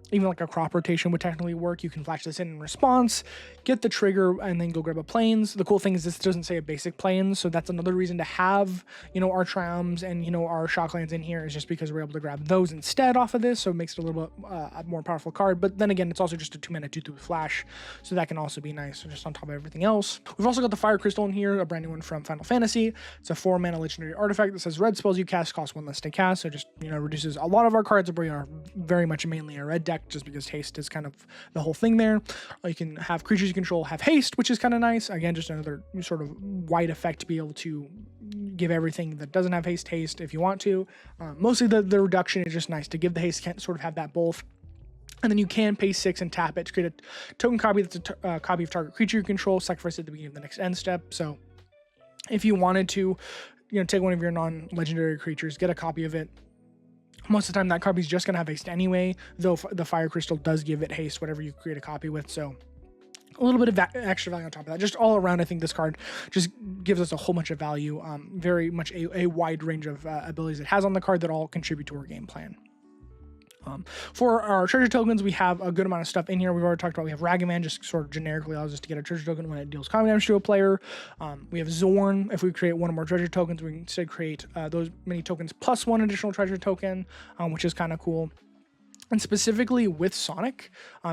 even like a crop rotation would technically work. You can flash this in response, get the trigger, and then go grab a Plains. The cool thing is this doesn't say a basic Plains, so that's another reason to have, our Triumphs and, our Shocklands in here, is just because we're able to grab those instead off of this, so it makes it a little bit a more powerful card. But then again, it's also just a 2-mana 2/2 flash, so that can also be nice, just on top of everything else. We've also got the Fire Crystal in here, a brand new one from Final Fantasy. It's a 4-mana legendary artifact that says red spells you cast cost 1 less to cast, so just, reduces a lot of our cards, but we are very much mainly a red deck, just because haste is kind of the whole thing there. You can have creatures you control have haste, which is kind of nice. Again, just another sort of white effect to be able to give everything that doesn't have haste if you want to. Mostly the reduction is just nice to give the haste, can't sort of have that both. And then you can pay 6 and tap it to create a token copy that's a copy of target creature you control, sacrifice it at the beginning of the next end step. So if you wanted to, take one of your non-legendary creatures, get a copy of it. Most of the time, that copy is just going to have haste anyway, though the Fire Crystal does give it haste, whatever you create a copy with. So a little bit of extra value on top of that. Just all around, I think this card just gives us a whole bunch of value. Very much a wide range of abilities it has on the card that all contribute to our game plan. For our treasure tokens, we have a good amount of stuff in here. We've already talked about, we have Ragavan, just sort of generically allows us to get a treasure token when it deals combat damage to a player. We have Zorn. If we create 1 or more treasure tokens, we can instead create those many tokens plus 1 additional treasure token, which is kind of cool. And specifically with Sonic,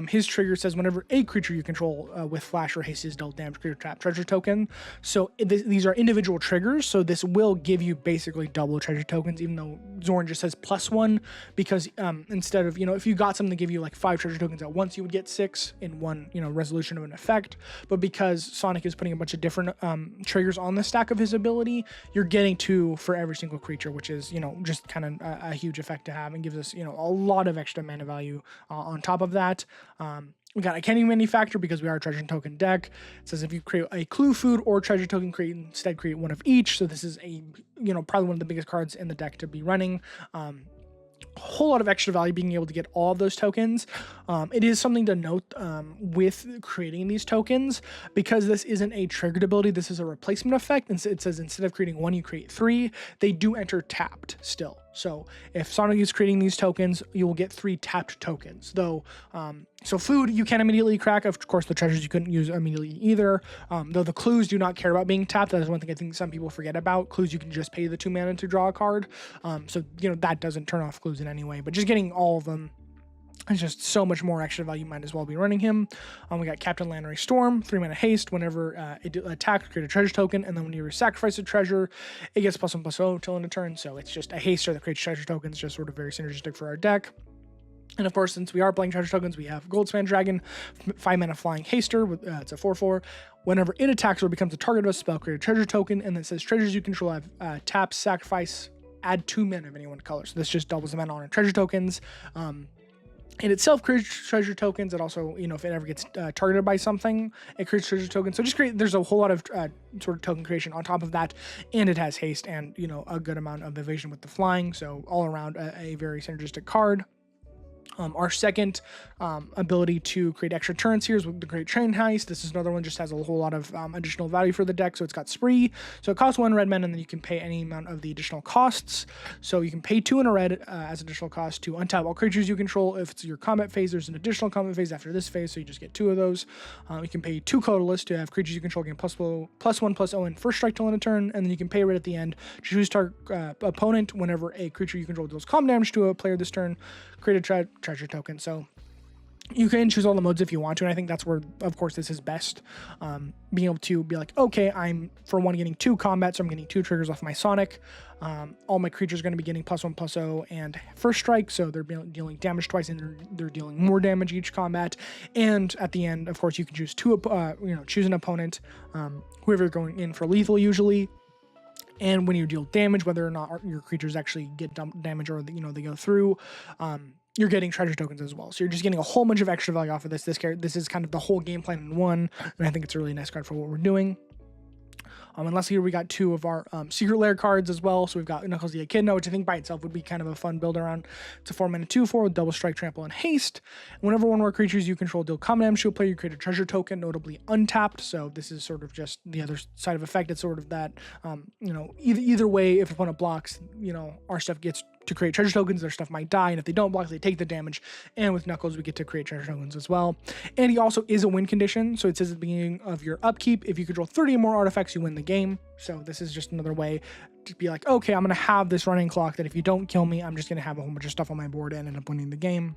his trigger says whenever a creature you control with flash or haste is dealt damage, create a trap treasure token. So these are individual triggers, so this will give you basically double treasure tokens, even though Zoran just says +1, because instead of, if you got something to give you like 5 treasure tokens at once, you would get 6 in one, resolution of an effect. But because Sonic is putting a bunch of different triggers on the stack of his ability, you're getting 2 for every single creature, which is, just kind of a huge effect to have and gives us, a lot of extra mana value on top of that. We got a candy manufacturer because we are a treasure token deck. It says if you create a clue food or treasure token, instead create one of each. So this is probably one of the biggest cards in the deck to be running. A whole lot of extra value being able to get all of those tokens. It is something to note with creating these tokens, because this isn't a triggered ability, this is a replacement effect, and it says instead of creating 1 you create 3. They do enter tapped still. So if Sonic is creating these tokens, you will get 3 tapped tokens, though. So food you can immediately crack. Of course, the treasures you couldn't use immediately either. Though the clues do not care about being tapped. That is one thing I think some people forget about. Clues, you can just pay the 2 mana to draw a card. So that doesn't turn off clues in any way. But just getting all of them, it's just so much more extra value. Might as well be running him. We got Captain Lannery Storm, 3 mana haste. Whenever it attacks, create a treasure token, and then when you sacrifice a treasure, it gets +1/+0 till end of turn. So it's just a haster that creates treasure tokens, just sort of very synergistic for our deck. And of course, since we are playing treasure tokens, we have Goldspan Dragon, 5 mana flying haster. It's a 4/4. Whenever it attacks or becomes a target of a spell, create a treasure token, and then it says treasures you control have tap, sacrifice, add 2 mana of any one color. So this just doubles the mana on our treasure tokens. It itself creates treasure tokens. It also, if it ever gets targeted by something, it creates treasure tokens. So there's a whole lot of sort of token creation on top of that, and it has haste and a good amount of evasion with the flying. So all around a very synergistic card. Our second ability to create extra turns here is with the Great Train Heist. This is another one, just has a whole lot of additional value for the deck. So it's got Spree. So it costs 1 red mana, and then you can pay any amount of the additional costs. So you can pay 2 in a red as additional cost to untap all creatures you control. If it's your combat phase, there's an additional combat phase after this phase, so you just get 2 of those. You can pay 2 colorless to have creatures you control gain +1/+0 in first strike till end of turn, and then you can pay red at the end. Choose target opponent. Whenever a creature you control deals combat damage to a player this turn, create a treasure token. So you can choose all the modes if you want to, and I think that's where, of course, this is best. Being able to be like, okay, I'm, for one, getting 2 combat, so I'm getting 2 triggers off my Sonic. All my creatures are going to be getting +1/+0 and first strike, so they're dealing damage twice, and they're dealing more damage each combat. And at the end, of course, you can choose choose an opponent, whoever going in for lethal usually. And when you deal damage, whether or not your creatures actually get damage or they go through, you're getting treasure tokens as well. So you're just getting a whole bunch of extra value off of this. This is kind of the whole game plan in one, and I think it's a really nice card for what we're doing. And lastly, here we got 2 of our Secret Lair cards as well. So we've got Knuckles the Echidna, which I think by itself would be kind of a fun build around. It's a 4 mana 2/4 with double strike, trample, and haste. Whenever one of our creatures you control deal combat damage to a player, you create a treasure token, notably untapped. So this is sort of just the other side of effect. It's sort of that, either way, if opponent blocks, our stuff gets to create treasure tokens, their stuff might die, and if they don't block, they take the damage. And with Knuckles, we get to create treasure tokens as well. And he also is a win condition, so it says at the beginning of your upkeep, if you control 30 or more artifacts, you win the game. So this is just another way to be like, okay, I'm going to have this running clock that if you don't kill me, I'm just going to have a whole bunch of stuff on my board and end up winning the game.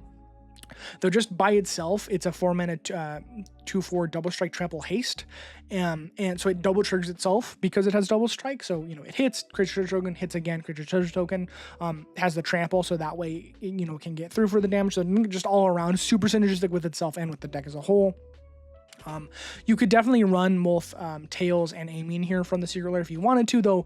Though just by itself, it's a 4 mana 2/4 double strike, trample, haste, and so it double triggers itself because it has double strike. So it hits, creates a treasure token, hits again, creates a treasure token, has the trample, so that way it can get through for the damage. So just all around super synergistic with itself and with the deck as a whole. You could definitely run both Tails and Amy in here from the Secret Lair if you wanted to, though.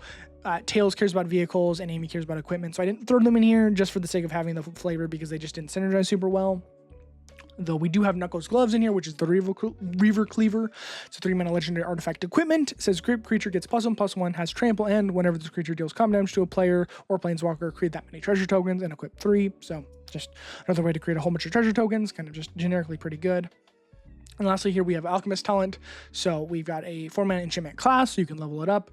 Tails cares about vehicles and Amy cares about equipment, so I didn't throw them in here just for the sake of having the flavor because they just didn't synergize super well. Though we do have Knuckles Gloves in here, which is the Reaver Cleaver. It's a 3 mana legendary artifact equipment. It says creature gets +1/+1, has trample, and whenever this creature deals combat damage to a player or planeswalker, create that many treasure tokens and equip 3. So just another way to create a whole bunch of treasure tokens, kind of just generically pretty good. And lastly, here we have Alchemist Talent. So we've got a 4 mana enchantment class, so you can level it up.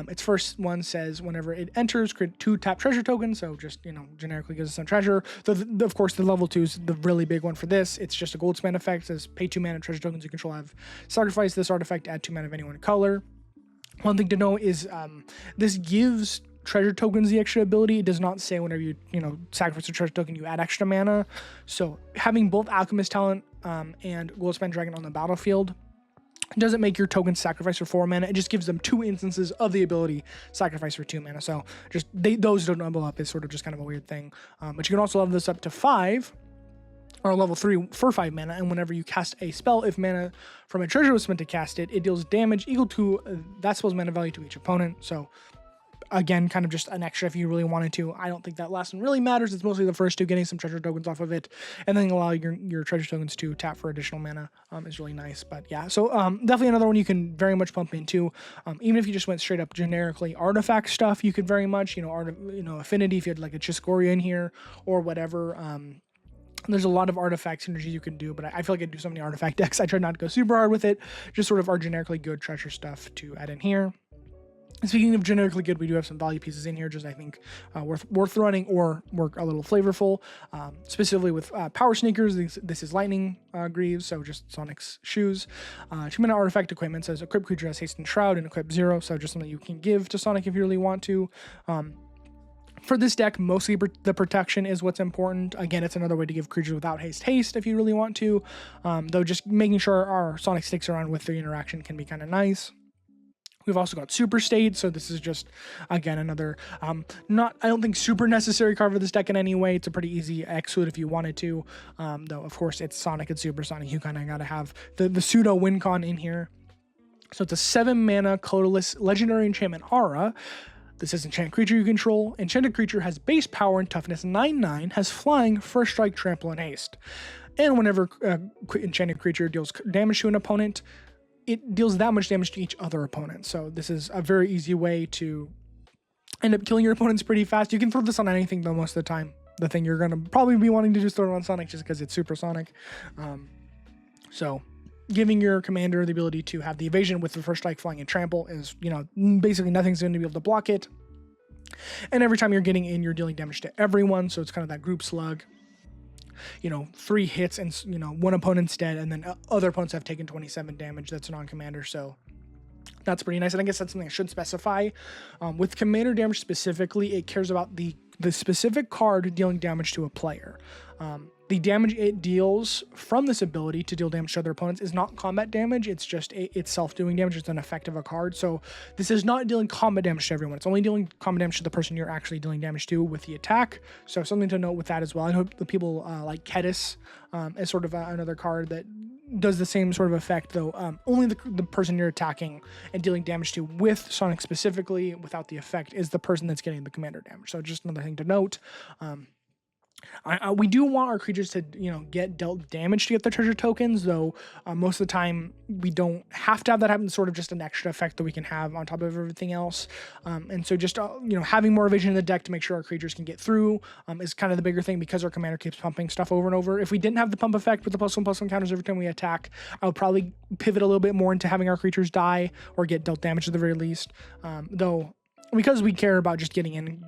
Its first one says whenever it enters, create 2 tap treasure tokens. So just, generically gives us some treasure. Of course, the level 2 is the really big one for this. It's just a gold spend effect. It says pay 2 mana treasure tokens you control have sacrifice this artifact, add 2 mana of any one color. One thing to know is this gives treasure tokens the extra ability. It does not say whenever you sacrifice a treasure token, you add extra mana. So having both Alchemist Talent and Goldspan Dragon on the battlefield doesn't make your token sacrifice for 4 mana. It just gives them 2 instances of the ability sacrifice for 2 mana. So just those don't level up is sort of just kind of a weird thing. But you can also level this up to 5 or level 3 for 5 mana. And whenever you cast a spell, if mana from a treasure was spent to cast it, it deals damage equal to that spell's mana value to each opponent. So again, kind of just an extra if you really wanted to. I don't think that last one really matters. It's mostly the first 2, getting some treasure tokens off of it, and then allow your treasure tokens to tap for additional mana is really nice. But yeah, so definitely another one you can very much pump into. Even if you just went straight up generically artifact stuff, you could very much, affinity if you had like a Chiskoria in here or whatever. There's a lot of artifact synergies you can do, but I feel like I do so many artifact decks. I try not to go super hard with it. Just sort of our generically good treasure stuff to add in here. Speaking of generically good, we do have some value pieces in here, just I think worth running or work a little flavorful. Specifically with Power Sneakers, this is Lightning Greaves, so just Sonic's shoes. 2 mana artifact equipment says equip creature has haste and shroud and equip 0, so just something you can give to Sonic if you really want to. For this deck, mostly the protection is what's important. Again, it's another way to give creatures without haste if you really want to, though just making sure our Sonic sticks around with their interaction can be kind of nice. We've also got Super State, so this is just, again, another, I don't think super necessary card for this deck in any way. It's a pretty easy execute if you wanted to, though, of course, it's Sonic and Super Sonic. You kind of got to have the pseudo win con in here. So it's a 7 mana colorless legendary enchantment aura. This is enchant creature you control. Enchanted creature has base power and toughness 9/9, has flying, first strike, trample, and haste. And whenever enchanted creature deals damage to an opponent, it deals that much damage to each other opponent. So this is a very easy way to end up killing your opponents pretty fast. You can throw this on anything though most of the time. The thing you're going to probably be wanting to do is throw it on Sonic just because it's Super Sonic. So giving your commander the ability to have the evasion with the first strike, flying, and trample is, basically nothing's going to be able to block it. And every time you're getting in, you're dealing damage to everyone. So it's kind of that group slug. 3 hits and, 1 opponent's dead, and then other opponents have taken 27 damage. That's non-commander, so that's pretty nice. And I guess that's something I should specify. With commander damage specifically, it cares about the specific card dealing damage to a player. The damage it deals from this ability to deal damage to other opponents is not combat damage. It's just itself doing damage. It's an effect of a card. So this is not dealing combat damage to everyone. It's only dealing combat damage to the person you're actually dealing damage to with the attack. So something to note with that as well. I hope the people like Kedis is sort of another card that does the same sort of effect, though only the person you're attacking and dealing damage to with Sonic specifically without the effect is the person that's getting the commander damage. So just another thing to note. We do want our creatures to, get dealt damage to get the treasure tokens, though most of the time we don't have to have that happen. It's sort of just an extra effect that we can have on top of everything else. And so just, having more evasion in the deck to make sure our creatures can get through is kind of the bigger thing because our commander keeps pumping stuff over and over. If we didn't have the pump effect with the +1/+1 counters every time we attack, I would probably pivot a little bit more into having our creatures die or get dealt damage at the very least. Though, because we care about just getting in,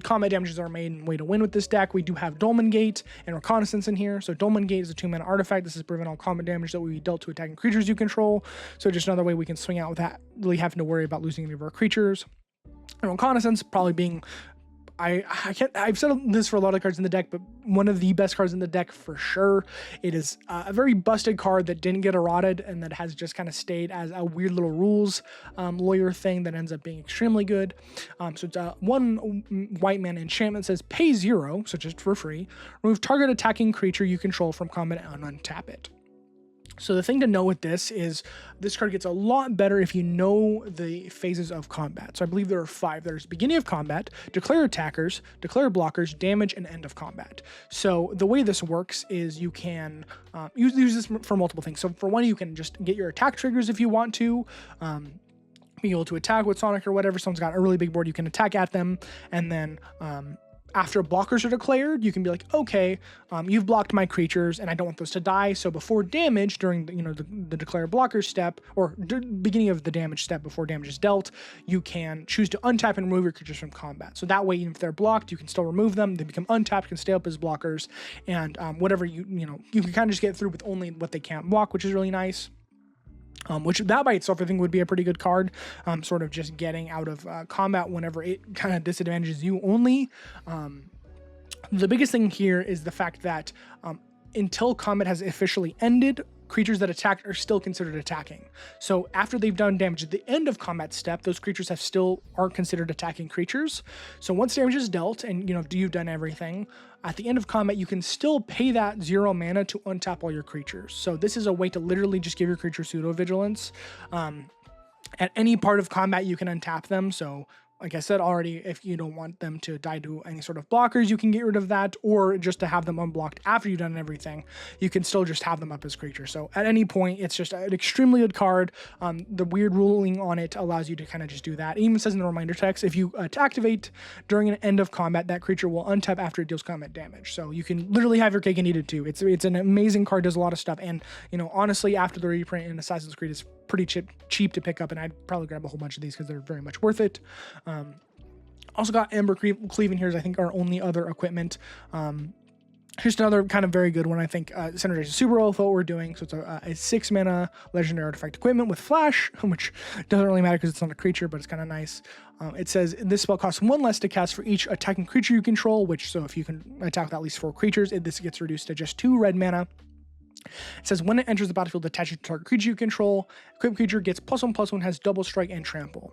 combat damages are our main way to win with this deck. We do have Dolmen Gate and Reconnaissance in here. So Dolmen Gate is a 2-mana artifact. This is prevent all combat damage that we dealt to attacking creatures you control. So just another way we can swing out without really having to worry about losing any of our creatures. And Reconnaissance probably being, I've said this for a lot of cards in the deck, but one of the best cards in the deck for sure. It is a very busted card that didn't get eroded and that has just kind of stayed as a weird little rules lawyer thing that ends up being extremely good. So it's 1 white mana enchantment, says pay 0, so just for free. Remove target attacking creature you control from combat and untap it. So the thing to know with this is this card gets a lot better if you know the phases of combat. So I believe there are 5. There's beginning of combat, declare attackers, declare blockers, damage, and end of combat. So the way this works is you can use this for multiple things. So for one, you can just get your attack triggers if you want to. Be able to attack with Sonic or whatever. Someone's got a really big board, you can attack at them, and then after blockers are declared, you can be like, okay, you've blocked my creatures and I don't want those to die. So before damage, during the declare blocker step, or beginning of the damage step before damage is dealt, you can choose to untap and remove your creatures from combat. So that way, even if they're blocked, you can still remove them. They become untapped, can stay up as blockers, and whatever you can kind of just get through with only what they can't block, which is really nice. which that by itself I think would be a pretty good card, sort of just getting out of combat whenever it kind of disadvantages you only. The biggest thing here is the fact that until combat has officially ended, creatures that attack are still considered attacking. So after they've done damage at the end of combat step, those creatures aren't considered attacking creatures. So once damage is dealt and you've done everything, at the end of combat, you can still pay that 0 mana to untap all your creatures. So this is a way to literally just give your creature pseudo vigilance. At any part of combat, you can untap them. So like I said already, if you don't want them to die to any sort of blockers, you can get rid of that, or just to have them unblocked after you've done everything, you can still just have them up as creatures. So at any point, it's just an extremely good card. The weird ruling on it allows you to kind of just do that. It even says in the reminder text, if you activate during an end of combat, that creature will untap after it deals combat damage. So you can literally have your cake and eat it too. It's an amazing card, does a lot of stuff, and honestly, after the reprint in Assassin's Creed, it's pretty cheap to pick up, and I'd probably grab a whole bunch of these because they're very much worth it. Also got Ember Cleave in here is I think our only other equipment. Just another kind of very good one, I think. Synergizes super well with what we're doing. So it's a 6 mana legendary artifact equipment with flash, which doesn't really matter because it's not a creature, but it's kind of nice. It says this spell costs 1 less to cast for each attacking creature you control, so if you can attack with at least 4 creatures, this gets reduced to just 2 red mana. It says when it enters the battlefield, attached to target creature you control, equipped creature gets +1/+1, has double strike and trample.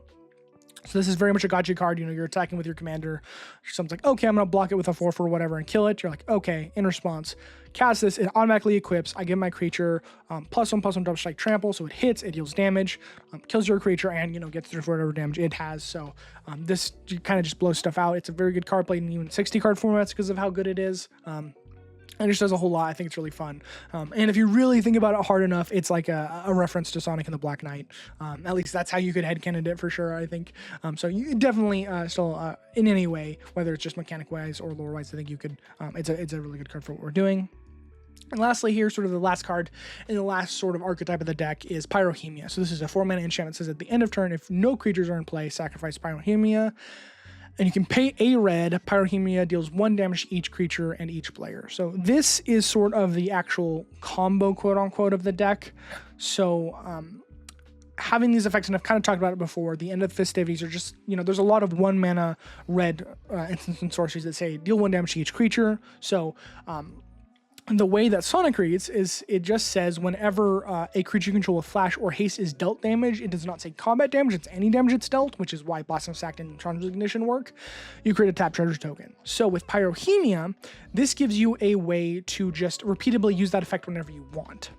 So this is very much a gotcha card. You're attacking with your commander. Someone's like, okay, I'm going to block it with a 4/4 whatever and kill it. You're like, okay, in response, cast this. It automatically equips. I give my creature +1/+1 double strike trample. So it hits, it deals damage, kills your creature, and, gets through for whatever damage it has. So this kind of just blows stuff out. It's a very good card played in even 60 card formats because of how good it is. And it just does a whole lot. I think it's really fun. And if you really think about it hard enough, it's like a reference to Sonic and the Black Knight. At least that's how you could headcanon it for sure, I think. So you definitely still, in any way, whether it's just mechanic-wise or lore-wise, I think you could, it's a really good card for what we're doing. And lastly here, sort of the last card in the last sort of archetype of the deck is Pyrohemia. So this is a 4-mana enchantment. It says at the end of turn, if no creatures are in play, sacrifice Pyrohemia. And you can pay a red. Pyrohemia deals 1 damage to each creature and each player. So this is sort of the actual combo, quote unquote, of the deck. So having these effects, and I've kind of talked about it before, the end of festivities are just, there's a lot of 1 mana red instants and sorceries that say deal 1 damage to each creature. So the way that Sonic reads is it just says whenever a creature you control with flash or haste is dealt damage, it does not say combat damage, it's any damage it's dealt, which is why Blossom Sack and Charm's Ignition work. You create a tap treasure token. So with Pyrohemia, this gives you a way to just repeatedly use that effect whenever you want.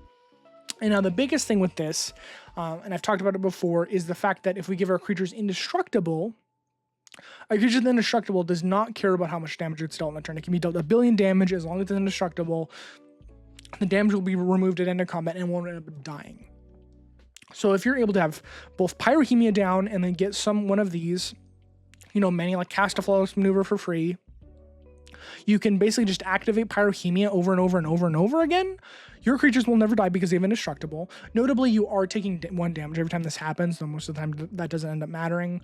And now the biggest thing with this, and I've talked about it before, is the fact that if we give our creatures indestructible, a creature that's indestructible does not care about how much damage it's dealt in a turn. It can be dealt 1 billion damage as long as it's indestructible. The damage will be removed at end of combat and won't end up dying. So if you're able to have both Pyrohemia down and then get one of these, many like cast a flawless maneuver for free, you can basically just activate Pyrohemia over and over and over and over again. Your creatures will never die because they have indestructible. Notably, you are taking 1 damage every time this happens, though most of the time that doesn't end up mattering.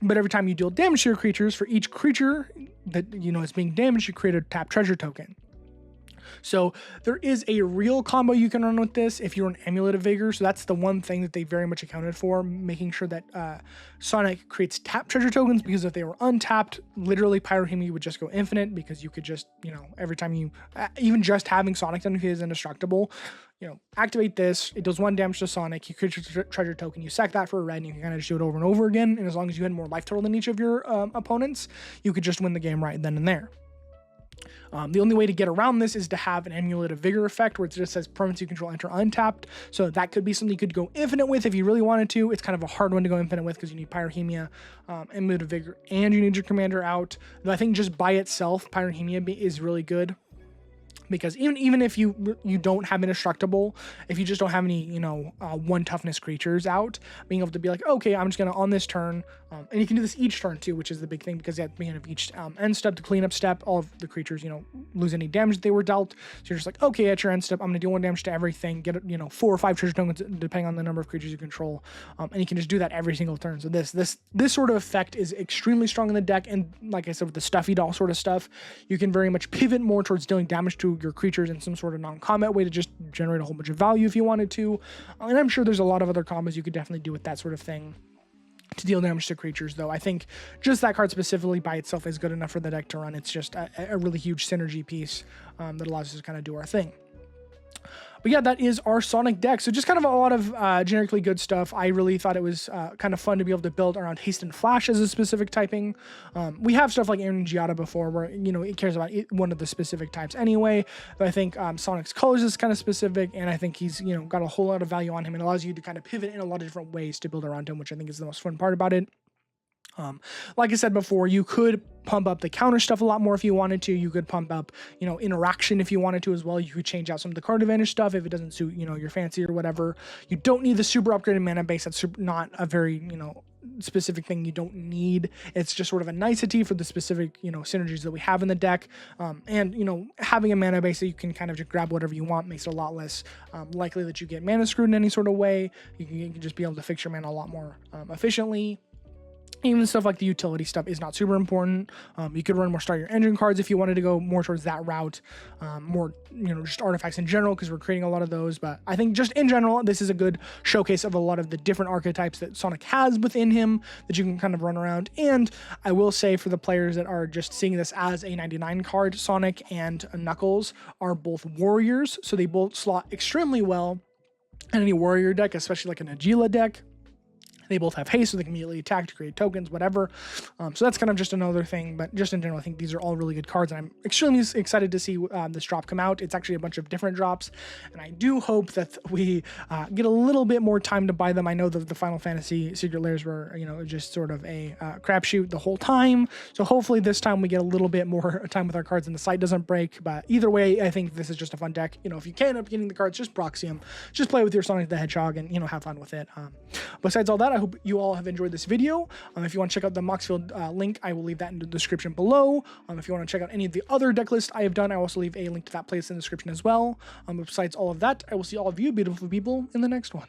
But every time you deal damage to your creatures, for each creature that is being damaged, you create a tap treasure token. So there is a real combo you can run with this if you're an Amulet of Vigor. So that's the one thing that they very much accounted for, making sure that Sonic creates tap treasure tokens, because if they were untapped, literally Pyrohemia would just go infinite, because you could just, every time you, even just having Sonic done if he is indestructible, activate this, it does 1 damage to Sonic, you create your treasure token, you sack that for a red, and you can kind of just do it over and over again. And as long as you had more life total than each of your opponents, you could just win the game right then and there. The only way to get around this is to have an Amulet of Vigor effect, where it just says permanents you control enter untapped. So that could be something you could go infinite with if you really wanted to. It's kind of a hard one to go infinite with because you need Pyrohemia, Amulet of Vigor, and you need your commander out. Though I think just by itself, Pyrohemia is really good. Because even if you don't have indestructible, if you just don't have any 1 toughness creatures out, being able to be like, okay, I'm just gonna on this turn, and you can do this each turn too, which is the big thing, because at the end of each end step, the cleanup step, all of the creatures lose any damage that they were dealt. So you're just like, okay, at your end step, I'm gonna deal 1 damage to everything, get 4 or 5 treasure tokens depending on the number of creatures you control, and you can just do that every single turn. So this sort of effect is extremely strong in the deck, and like I said, with the stuffy doll sort of stuff, you can very much pivot more towards dealing damage to your creatures in some sort of non-combat way to just generate a whole bunch of value if you wanted to. And I'm sure there's a lot of other combos you could definitely do with that sort of thing to deal damage to creatures, though I think just that card specifically by itself is good enough for the deck to run. It's just a really huge synergy piece that allows us to kind of do our thing. But yeah, that is our Sonic deck. So just kind of a lot of generically good stuff. I really thought it was kind of fun to be able to build around Haste and Flash as a specific typing. We have stuff like Aaron Giada before where, you know, it cares about one of the specific types anyway. But I think Sonic's colors is kind of specific, and I think he's, you know, got a whole lot of value on him and allows you to kind of pivot in a lot of different ways to build around him, which I think is the most fun part about it. Like I said before, you could pump up the counter stuff a lot more if you wanted to. You could pump up, you know, interaction if you wanted to as well. You could change out some of the card advantage stuff if it doesn't suit, you know, your fancy or whatever. You don't need the super upgraded mana base. That's not a very, you know, specific thing you don't need. It's just sort of a nicety for the specific, you know, synergies that we have in the deck. And, you know, having a mana base that you can kind of just grab whatever you want makes it a lot less likely that you get mana screwed in any sort of way. You can just be able to fix your mana a lot more efficiently. Even stuff like the utility stuff is not super important. You could run more Start Your Engine cards if you wanted to go more towards that route. More, you know, just artifacts in general, because we're creating a lot of those. But I think just in general, this is a good showcase of a lot of the different archetypes that Sonic has within him that you can kind of run around. And I will say, for the players that are just seeing this as a 99 card, Sonic and Knuckles are both warriors, so they both slot extremely well in any warrior deck, especially like an Agila deck. They both have haste, so they can immediately attack to create tokens, whatever. So that's kind of just another thing, but just in general, I think these are all really good cards, and I'm extremely excited to see this drop come out. It's actually a bunch of different drops, and I do hope that we get a little bit more time to buy them. I know the Final Fantasy Secret Lairs were, you know, just sort of a crapshoot the whole time, so hopefully this time we get a little bit more time with our cards and the site doesn't break. But either way, I think this is just a fun deck. You know, if you can end up getting the cards, just proxy them. Just play with your Sonic the Hedgehog and, you know, have fun with it. Besides all that, I hope you all have enjoyed this video. If you want to check out the Moxfield link, I will leave that in the description below. If you want to check out any of the other deck lists I have done, I will also leave a link to that place in the description as well. Besides all of that, I will see all of you beautiful people in the next one.